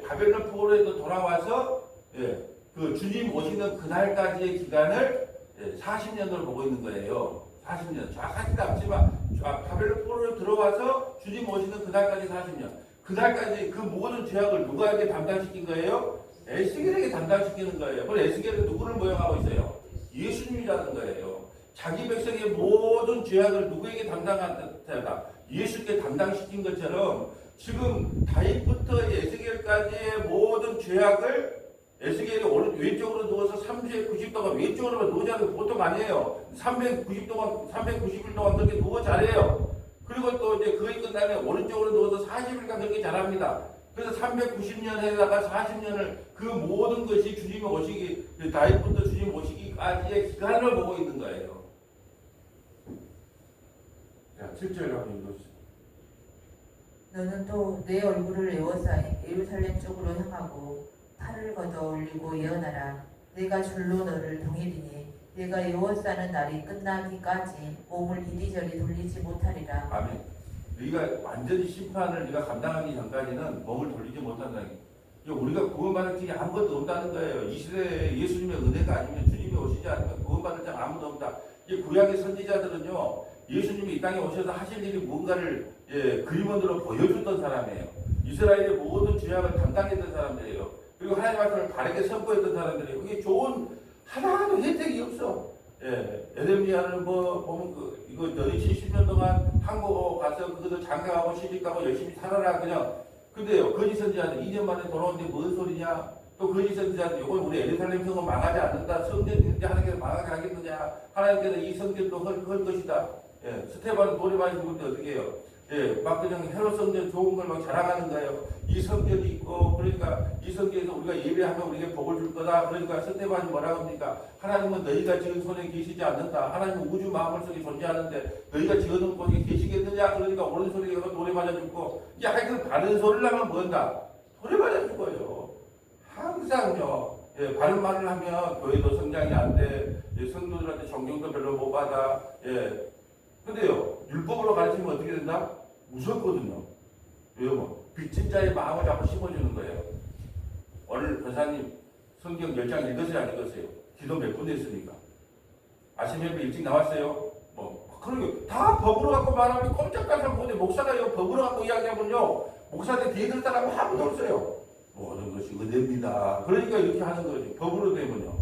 Speaker 1: 바벨론 포로에서 돌아와서 그 주님 오시는 그날까지의 기간을 40년으로 보고 있는 거예요. 40년. 정확하지도 않지만 바벨론 포로로 들어와서 주님 오시는 그날까지 40년. 그날까지 그 모든 죄악을 누구에게 담당시킨 거예요? 에스겔에게 담당시키는 거예요. 그럼 에스겔은 누구를 모형하고 있어요? 예수님이라는 거예요. 자기 백성의 모든 죄악을 누구에게 담당한다? 예수께 담당시킨 것처럼 지금 다윗부터 에스겔까지의 모든 죄악을 에스겔이 왼쪽으로 누워서 390 동안 왼쪽으로만 누워자는 보통 아니에요. 390일 동안 그렇게 누워 잘해요. 그리고 또 이제 그게 끝나면 오른쪽으로 누워서 40일간 그렇게 잘합니다. 그래서 390년에다가 40년을 그 모든 것이 주님이 오시기, 다윗부터 주님 오시기까지의 기간을 보고 있는 거예요. 자, 7절 한번 읽어주세요.
Speaker 2: 너는 또 내 얼굴을 에워싸이 예루살렘 쪽으로 향하고 팔을 걷어 올리고 예언하라. 내가 줄로 너를 동일이니 내가 에워싸는 날이 끝나기까지 몸을 이리저리 돌리지 못하리라.
Speaker 1: 아멘. 네가 완전히 심판을 네가 감당하기 전까지는 몸을 돌리지 못한다는 게 우리가 구원받을 길이 아무것도 없다는 거예요. 이 시대에 예수님의 은혜가 아니면 주님이 오시지 않으면 구원받을 자 아무도 없다. 이 구약의 선지자들은요, 예수님이 이 땅에 오셔서 하실 일이 뭔가를 그림원으로 보여줬던 사람이에요. 이스라엘의 모든 죄악을 담당했던 사람들이에요. 그리고 하나님 말씀을 바르게 선포했던 사람들이에요. 그게 좋은 하나도 혜택이 없어. 에레미야를 보면 이거 너희 70년 동안 한국 가서 그것도 장가가고 시집가고 열심히 살아라 그냥. 근데요, 거짓 선지자들 2년 만에 돌아오는데 뭔 소리냐? 또 거짓 선지자들 이건 우리 예루살렘 성은 망하지 않는다. 성전 이제 하나님께서 망하게 하겠느냐? 하나님께서 이 성전도 헐 것이다. 스테반 도리만 죽을 때 어떻게 해요? 예, 막 그냥 헤롯 성전 좋은 걸 막 자랑하는 거예요. 이 성전이 있고, 그러니까 이 성전에서 우리가 예배하면 우리에게 복을 줄 거다. 그러니까 스테반이 뭐라고 합니까? 하나님은 너희가 지은 손에 계시지 않는다. 하나님은 우주 마음을 속에 존재하는데 너희가 지어놓은 곳에 계시겠느냐? 그러니까 오른손에 가서 노래 맞아 죽고, 이제 하여튼 바른 소리를 하면 뭐한다? 노래 맞아 죽어요. 항상요. 예, 바른 말을 하면 교회도 성장이 안 돼. 예, 성도들한테 존경도 별로 못 받아. 예. 근데요, 율법으로 가르치면 어떻게 된다? 무섭거든요. 왜요? 뭐, 빚진 자의 마음을 자꾸 심어주는 거예요. 오늘 권사님 성경 10장 읽으세요, 안 읽으세요? 기도 몇 분 했습니까? 아침 예배 일찍 나왔어요? 뭐, 그런 게 다 법으로 갖고 말하면 꼼짝달싹 못해. 목사가 요 법으로 갖고 이야기하면요, 목사한테 뒤에 들 사람은 아무도 없어요. 모든 것이 은혜입니다. 그러니까 이렇게 하는 거지. 법으로 되면요.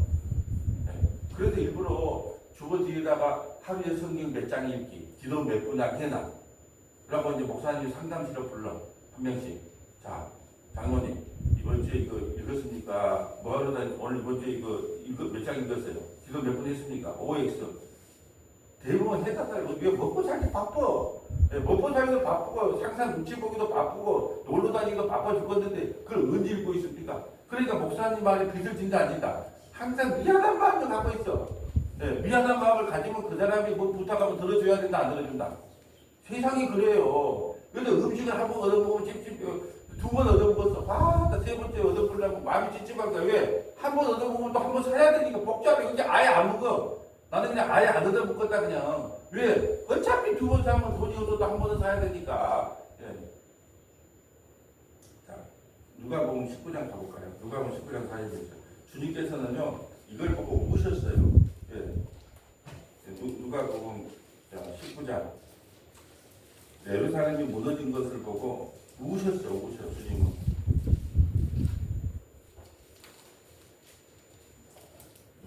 Speaker 1: 네. 그래서 일부러 주어 뒤에다가 하루에 성경 몇 장 읽기, 기도 몇 분 하게나. 그러고 이제 목사님 상담실로 불러. 한 명씩. 자, 장로님, 이번 주에 이거 읽었습니까? 뭐 하러 다니, 오늘 이번 주에 이거 몇 장 읽었어요? 기도 몇 분 했습니까? OX. 대부분 해답을 왜 먹고 살기 바빠. 네, 먹고 살기도 바쁘고 상상 눈치 보기도 바쁘고 놀러 다니기도 바빠 죽었는데 그걸 언제 읽고 있습니까? 그러니까 목사님 말에 빚을 진다 안 진다. 항상 미안한 마음을 갖고 있어. 네, 미안한 마음을 가지면 그 사람이 뭐 부탁하면 들어줘야 된다 안 들어준다. 세상이 그래요. 근데 음식을 한 번 얻어먹으면 두 번 얻어먹었어. 세 번째 얻어먹으려고 마음이 찝찝한 거야. 왜? 한 번 얻어먹으면 또 한 번 사야 되니까 복잡해. 이제 아예 안 먹어. 나는 그냥 아예 안 얻어먹었다 그냥. 왜? 어차피 두 번 사면 돈이 없어도 한 번은 사야 되니까. 예. 자, 누가복음 19장 가볼까요? 누가복음 19장 41절. 주님께서는요 이걸 보고 우셨어요. 예. 누가복음 19장. 예루살렘이 무너진 것을 보고 우셨어요. 우셔 주님은.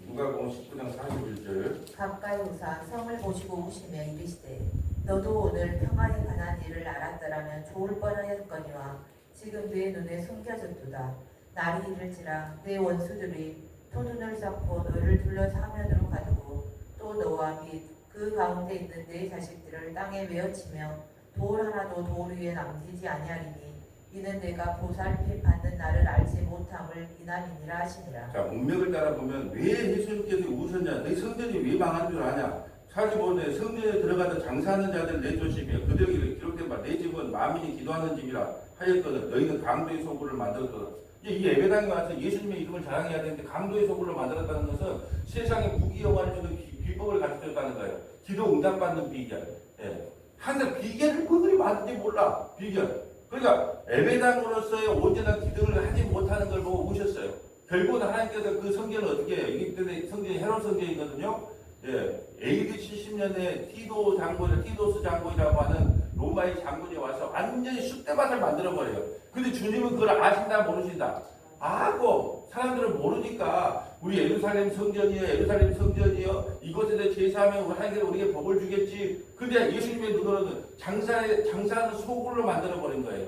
Speaker 1: 누가복음 19장 41절.
Speaker 2: 가까이 오사 성을 보시고 우시며 이르시되 너도 오늘 평화에 관한 일을 알았더라면 좋을 뻔하였거니와 지금 내 눈에 숨겨졌도다. 날이 이를지라 내 원수들이 토둔을 쌓고 너를 둘러 사면으로 가두고 또 너와 및 그 가운데 있는 내 자식들을 땅에 메어치며 돌 하나도 돌 위에 남기지 아니하리니 이는 내가 보살핌 받는 나를 알지 못함을 이남이니라 하시니라.
Speaker 1: 자, 문맥을 따라 보면 왜 예수님께서 우셨냐? 내 성전이 왜 망한 줄 아냐? 45년 성전에 들어가서 장사하는 자들 내쫓으며 그들에게 기록된 바 내 집은 만민이 기도하는 집이라 하였거든. 너희는 강도의 소굴을 만들었거든. 이 예배당에 와서 예수님의 이름을 자랑해야 되는데 강도의 소굴을 만들었다는 것은 세상에 부귀영화를 주는 비법을 가르쳤다는 거예요. 기도 응답받는 비결. 예. 항상 비결을 그들이 만든지 몰라. 비결. 그러니까 예배당으로서의 온전한 기도를 하지 못하는 걸 보고 우셨어요. 결국은 하나님께서 그 성전을 어떻게 해요? 이게 그때 성전이 헤롯 성전이거든요. 예, AD 70년에 티도스 장군이라고 하는 로마의 장군이 와서 완전히 쑥대밭을 만들어버려요. 근데 주님은 그걸 아신다 모르신다? 아고 사람들은 모르니까 우리 예루살렘 성전이요 이곳에 대해 제사하면 하나님께서 우리에게 복을 주겠지. 근데 예수님의 눈으로는 장사하는 소굴로 만들어버린 거예요.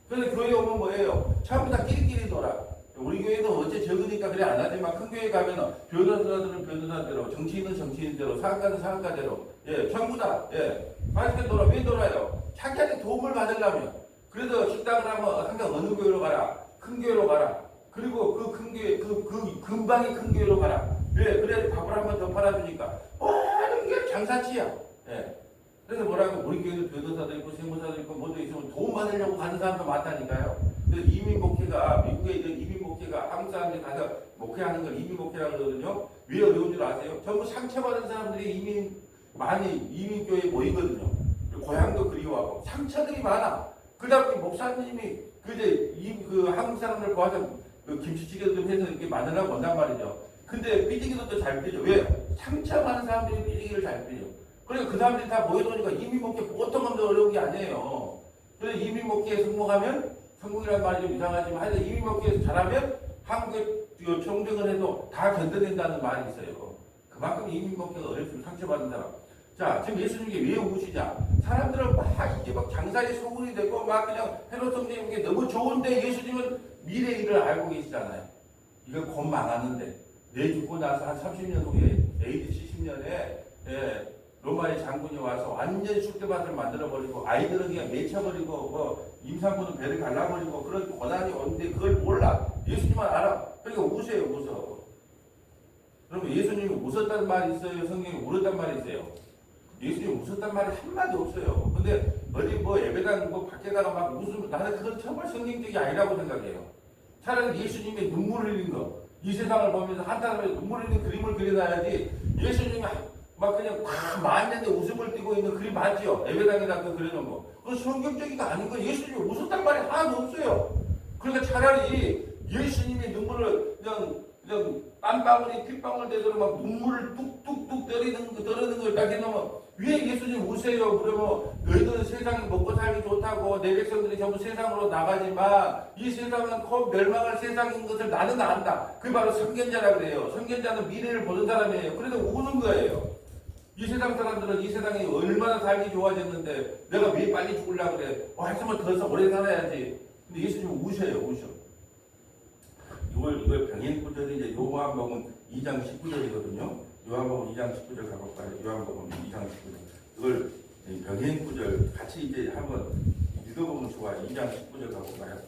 Speaker 1: 그래서 교회 오면 뭐예요? 전부 다 끼리끼리 놀아. 우리 교회는 어째 적으니까 그래 안 하지만 큰 교회 가면은 변호사들은 변호사대로, 정치인은 정치인대로, 사학가는 사학가대로, 예, 전부 다, 예, 맛있게 놀아. 왜 놀아요? 자기한테 도움을 받으려면. 그래서 식당을 하면 항상 어느 교회로 가라? 큰 교회로 가라. 그리고 그 큰 교회, 그 근방의 큰 교회로 가라. 왜? 그래 밥을 한 번 더 팔아주니까 모든 게 장사치야. 예. 그래서 뭐라고 우리 교회도 변호사도 있고 세무사도 있고 뭐도 있으면 도움 받으려고 가는 사람도 많다니까요. 그래서 이민 목회가 미국에 있는 이민 목회가 한국 사람들이 가서 목회하는 걸 이민 목회라고 그러거든요. 왜 어려운 줄 아세요? 전부 상처받은 사람들이 많이 이민 교회에 모이거든요. 고향도 그리워하고 상처들이 많아. 그러다 보니 목사님이 그 한국 사람들 구하자 그 김치찌개도 좀 해서 이렇게 만들라고 온단 말이죠. 근데 삐지기도 또 잘 삐져. 왜? 상처받은 사람들이 삐지기를 잘 삐져. 그러니까 그 사람들이 다 모여놓으니까 이민 목회 보통 엄청 어려운 게 아니에요. 그래서 이민 목회에 성공하면 성공이라는 말이 좀 이상하지만 하여튼 이민 목회에서 잘하면 한국에 총정을 해도 다 견뎌낸다는 말이 있어요. 그만큼 이민 목회가 어렵습니다. 상처받은 사람. 자, 지금 예수님께 왜 우시냐? 사람들은 막 이게 막 장사의 소굴이 되고 막 그냥 헤롯 성전이 너무 좋은데 예수님은 미래 일을 알고 계시잖아요. 이거 곧 망하는데 내 죽고 나서 한 30년 후에 AD 70년에 로마의 장군이 와서 완전히 쑥대밭을 만들어버리고 아이들은 그냥 맺혀버리고 뭐 임산부는 배를 갈라버리고 그런 고난이 오는데 그걸 몰라. 예수님만 알아. 그러니까 우세요, 웃어. 그러면 예수님이 웃었단 말이 있어요? 성경에 울었단 말이 있어요? 예수님이 웃었단 말이 한마디 없어요. 근데 어디 뭐 예배당 뭐 밖에다가 막 웃으면 나는 그건 정말 성경적이 아니라고 생각해요. 차라리 예수님의 눈물 흘린 거, 이 세상을 보면서 한 사람의 눈물 흘린 그림을 그려놔야지 예수님이 막 그냥 막 만년에 웃음을 띠고 있는 그림 맞죠? 예배당에다 그 그려놓은 거. 그건 성경적이가 아닌 거. 예수님이 웃었단 말이 하나도 없어요. 그러니까 차라리 예수님의 눈물을 그냥 땀방울이 핏방울 되도록 막 눈물을 뚝뚝뚝 떨어지는 걸 딱 해놓으면 왜 예수님 우세요? 그러면 너희들은 세상이 먹고 살기 좋다고 내 백성들이 전부 세상으로 나가지만 이 세상은 곧 멸망할 세상인 것을 나는 안다. 그게 바로 선견자라 그래요. 선견자는 미래를 보는 사람이에요. 그래서 우는 거예요. 이 세상 사람들은 이 세상이 얼마나 살기 좋아졌는데 내가 왜 빨리 죽으려고 그래? 했으면 더 오래 살아야지. 근데 예수님은 우셔요. 우셔. 이걸 병행 구절이 이제 요한복음 2장 19절이거든요. 요한복음 2장 19절 가볼까요? 요한복음 2장 19절. 이걸 병행 구절 같이 이제 한번 읽어보면 좋아요. 2장 19절 가볼까요?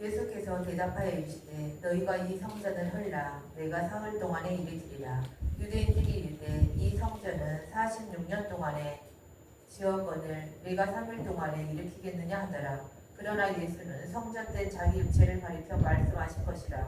Speaker 2: 예수께서 대답하여 이르시되 너희가 이 성전을 헐라 내가 사흘 동안에 이르리라. 유대인들이 이르되 이 성전은 46년 동안에 지었거늘 내가 3일 동안에 일으키겠느냐 하더라. 그러나 예수는 성전된 자기 육체를 가리켜 말씀하신 것이라.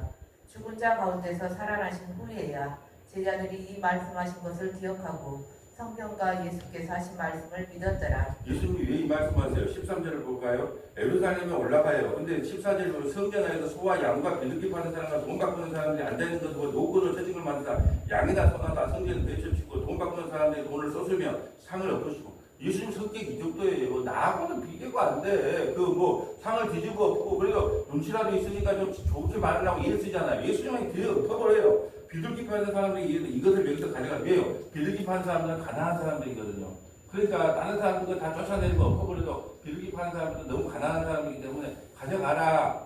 Speaker 2: 죽은 자 가운데서 살아나신 후에야 제자들이 이 말씀하신 것을 기억하고 성경과 예수께서 하신 말씀을 믿었더라.
Speaker 1: 예수님이 왜 이 말씀하세요? 13절을 볼까요? 예루살렘에 올라가요. 근데 14절로 성전 안에서 소와 양과 비둘기 파는 사람과 돈 바꾸는 사람들이 앉아있는 것을 보고 노고로 채찍을 만드다. 양이나 소나 성전을 내쫓고 돈 바꾸는 사람들이 돈을 쏟으면 상을 엎으시고. 예수님 성격이 이 정도예요. 나하고는 비교가 안 돼. 그 뭐 상을 뒤집어 엎고 그래도 눈치라도 있으니까 좀 좋게 말하려고 이래 쓰잖아요. 예수님은 뒤에 엎어버려요. 비둘기 파는 사람들이 이것을 여기서 가져가. 왜요? 비둘기 파는 사람들은 가난한 사람들이거든요. 그러니까 다른 사람들 다 쫓아내고 엎어버려도 비둘기 파는 사람들은 너무 가난한 사람이기 때문에 가져가라.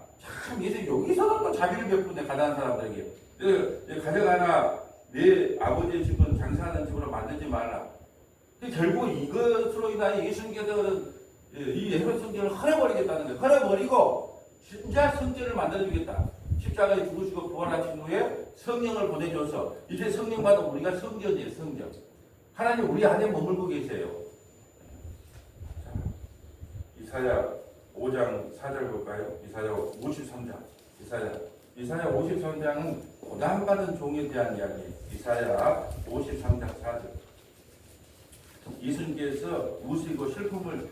Speaker 1: 참 예수님 여기서도 또 자비를 베푸네. 가난한 사람들에게. 가져가라. 내 아버지의 집은 장사하는 집으로 만들지 말라. 결국 이것으로 인하여 예수님께서는 이 헤롯 성전을 헐어버리겠다는 거예요. 헐어버리고 진짜 성전을 만들어주겠다. 십자가에 죽으시고 부활하신 후에 성령을 보내줘서 이제 성령 받은 우리가 성전이에요. 성전. 하나님 우리 안에 머물고 계세요. 자, 이사야 5장 4절 볼까요? 이사야 53장. 이사야 53장은 고난받은 종에 대한 이야기예요. 이사야 53장 4절. 예수님께서 우시고 슬픔을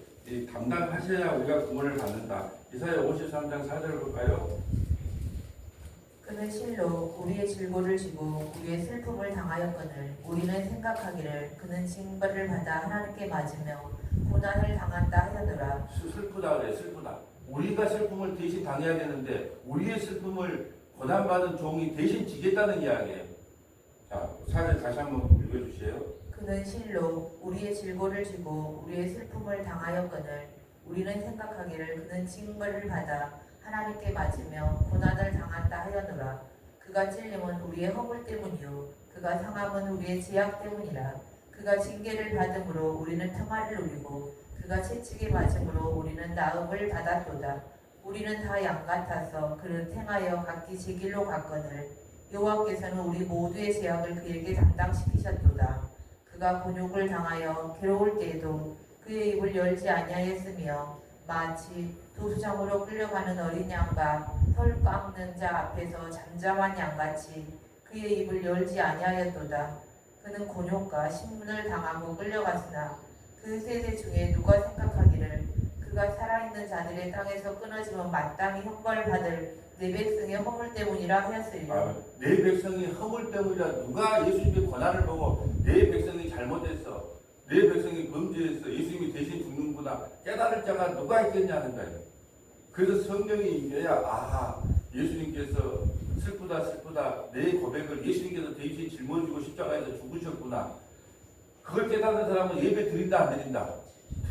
Speaker 1: 담당하셔야 우리가 구원을 받는다. 이사야 53장 4절을 볼까요?
Speaker 2: 그는 실로 우리의 질고를 지고 우리의 슬픔을 당하였거늘 우리는 생각하기를 그는 징벌을 받아 하나님께 맞으며 고난을 당한다 하였노라.
Speaker 1: 슬프다 그래. 슬프다. 우리가 슬픔을 대신 당해야 되는데 우리의 슬픔을 고난받은 종이 대신 지겠다는 이야기예요. 자, 4절 다시 한번 읽어주세요.
Speaker 2: 그는 실로 우리의 질고를 지고 우리의 슬픔을 당하였거늘 우리는 생각하기를 그는 징벌을 받아 하나님께 맞으며 고난을 당한다 하였노라. 그가 찔림은 우리의 허물 때문이요 그가 상함은 우리의 죄악 때문이라. 그가 징계를 받음으로 우리는 평화를 누리고 그가 채찍에 맞음으로 우리는 나음을 받았도다. 우리는 다 양 같아서 그를 행하여 각기 제 길로 갔거늘 여호와께서는 우리 모두의 죄악을 그에게 담당시키셨도다. 그가 곤욕을 당하여 괴로울 때에도 그의 입을 열지 아니하였으며 마치 도수장으로 끌려가는 어린 양과 털 깎는 자 앞에서 잠잠한 양같이 그의 입을 열지 아니하였도다. 그는 곤욕과 신문을 당하고 끌려갔으나 그 세대 중에 누가 생각하기를 그가 살아있는 자들의 땅에서 끊어지면 마땅히 형벌받을 내 백성의 허물 때문이라 하였으리라.
Speaker 1: 내 백성이 허물 때문이라. 누가 예수님의 고난을 보고 내 백성이 잘못했어, 내 백성이 범죄했어, 예수님이 대신 죽는구나 깨달을 자가 누가 있겠냐는 거예요. 그래서 성경이 임해야 예수님께서 슬프다 내 고백을 예수님께서 대신 짊어지고 십자가에서 죽으셨구나. 그걸 깨닫는 사람은 예배 드린다 안 드린다?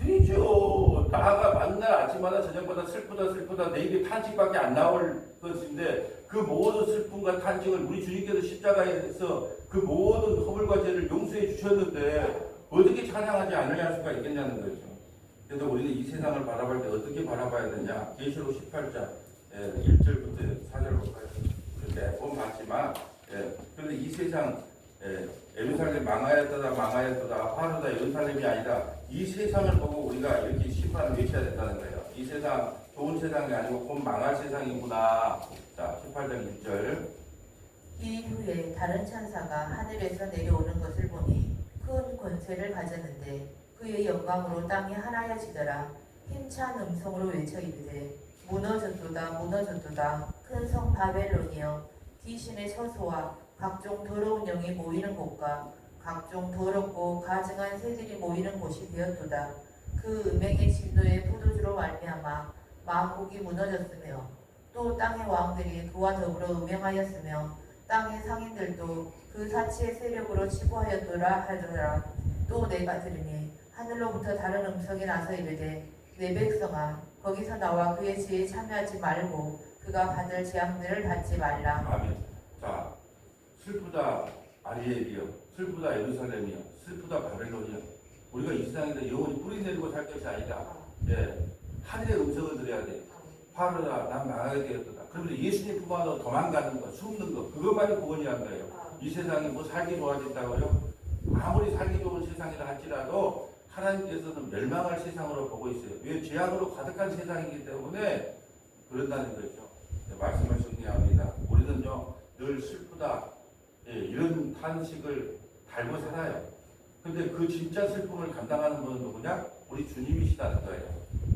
Speaker 1: 드리죠. 나가 만날 아침마다 저녁마다 슬프다 내 입에 탄식밖에 안 나올 것인데 그 모든 슬픔과 탄식을 우리 주님께서 십자가에서 그 모든 허물과 죄를 용서해 주셨는데 어떻게 찬양하지 않으려 할 수가 있겠냐는 거죠. 그래서 우리는 이 세상을 바라볼 때 어떻게 바라봐야 되냐? 계시록 18장 1절부터 4절 볼까요? 매번 봤지만 그런데 이 세상 예루살렘 망하였도다 화로다 예루살렘이 아니라 이 세상을 보고 우리가 이렇게 심판을 외쳐야 된다는 거예요. 이 세상 좋은 세상이 아니고 곧 망할 세상이구나. 자 18장 1절.
Speaker 2: 이 후에 다른 천사가 하늘에서 내려오는 것을 보니 큰 권세를 가졌는데 그의 영광으로 땅이 하나여지더라. 힘찬 음성으로 외쳐 이르되 무너졌도다 무너졌도다 큰 성 바벨론이여 귀신의 처소와 각종 더러운 영이 모이는 곳과 각종 더럽고 가증한 새들이 모이는 곳이 되었도다. 그 음행의 진노의 포도주로 말미암아 만국이 무너졌으며 또 땅의 왕들이 그와 더불어 음행하였으며 땅의 상인들도 그 사치의 세력으로 치부하였더라 하더라. 또 내가 들으니 하늘로부터 다른 음성이 나서 이르되 내 백성아 거기서 나와 그의 지혜에 참여하지 말고 그가 받을 재앙들을 받지 말라.
Speaker 1: 아멘. 자 슬프다 아리엘이여 슬프다 예루살렘이여 슬프다 바벨론이여 우리가 이 세상에서 영원히 뿌리 내리고 살 것이 아니다. 하늘의 음성을 들어야 돼. 화로다 난 망하게 되었다. 그러면서 예수님 품 안으로 도망가는 거 숨는 거 그것만이 구원이란 거예요. 이 세상이 뭐 살기 좋아진다고요? 아무리 살기 좋은 세상이라 할지라도 하나님께서는 멸망할 세상으로 보고 있어요. 왜? 죄악으로 가득한 세상이기 때문에 그런다는 거죠. 말씀을 정리합니다. 우리는요 늘 슬프다 이런 탄식을 달고 살아요. 근데 그 진짜 슬픔을 감당하는 분은 누구냐? 우리 주님이시다는 거예요.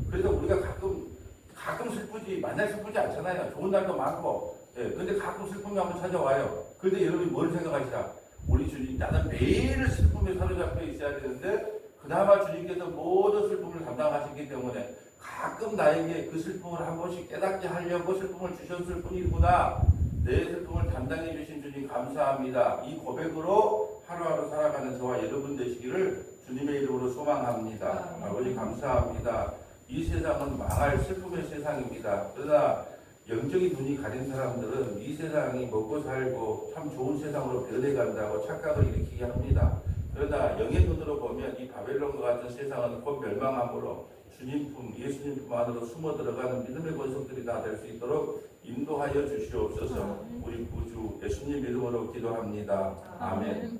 Speaker 1: 그래서 우리가 가끔 슬프지 만날 슬프지 않잖아요. 좋은 날도 많고 근데 가끔 슬픔이 한번 찾아와요. 근데 여러분이 뭘 생각하시라? 우리 주님 나는 매일 슬픔에 사로잡혀 있어야 되는데 그나마 주님께서 모든 슬픔을 감당하셨기 때문에 가끔 나에게 그 슬픔을 한 번씩 깨닫게 하려고 슬픔을 주셨을 뿐이구나. 내 슬픔을 담당해 주신 주님 감사합니다. 이 고백으로 하루하루 살아가는 저와 여러분 되시기를 주님의 이름으로 소망합니다. 아버지 감사합니다. 이 세상은 망할 슬픔의 세상입니다. 그러나 영적인 눈이 가린 사람들은 이 세상이 먹고 살고 참 좋은 세상으로 변해간다고 착각을 일으키게 합니다. 그러나 영의 눈으로 보면 이 바벨론과 같은 세상은 곧 멸망함으로 주님 품, 예수님 품 안으로 숨어 들어가는 믿음의 권속들이 다 될 수 있도록 인도하여 주시옵소서. 우리 구주 예수님 이름으로 기도합니다. 아멘.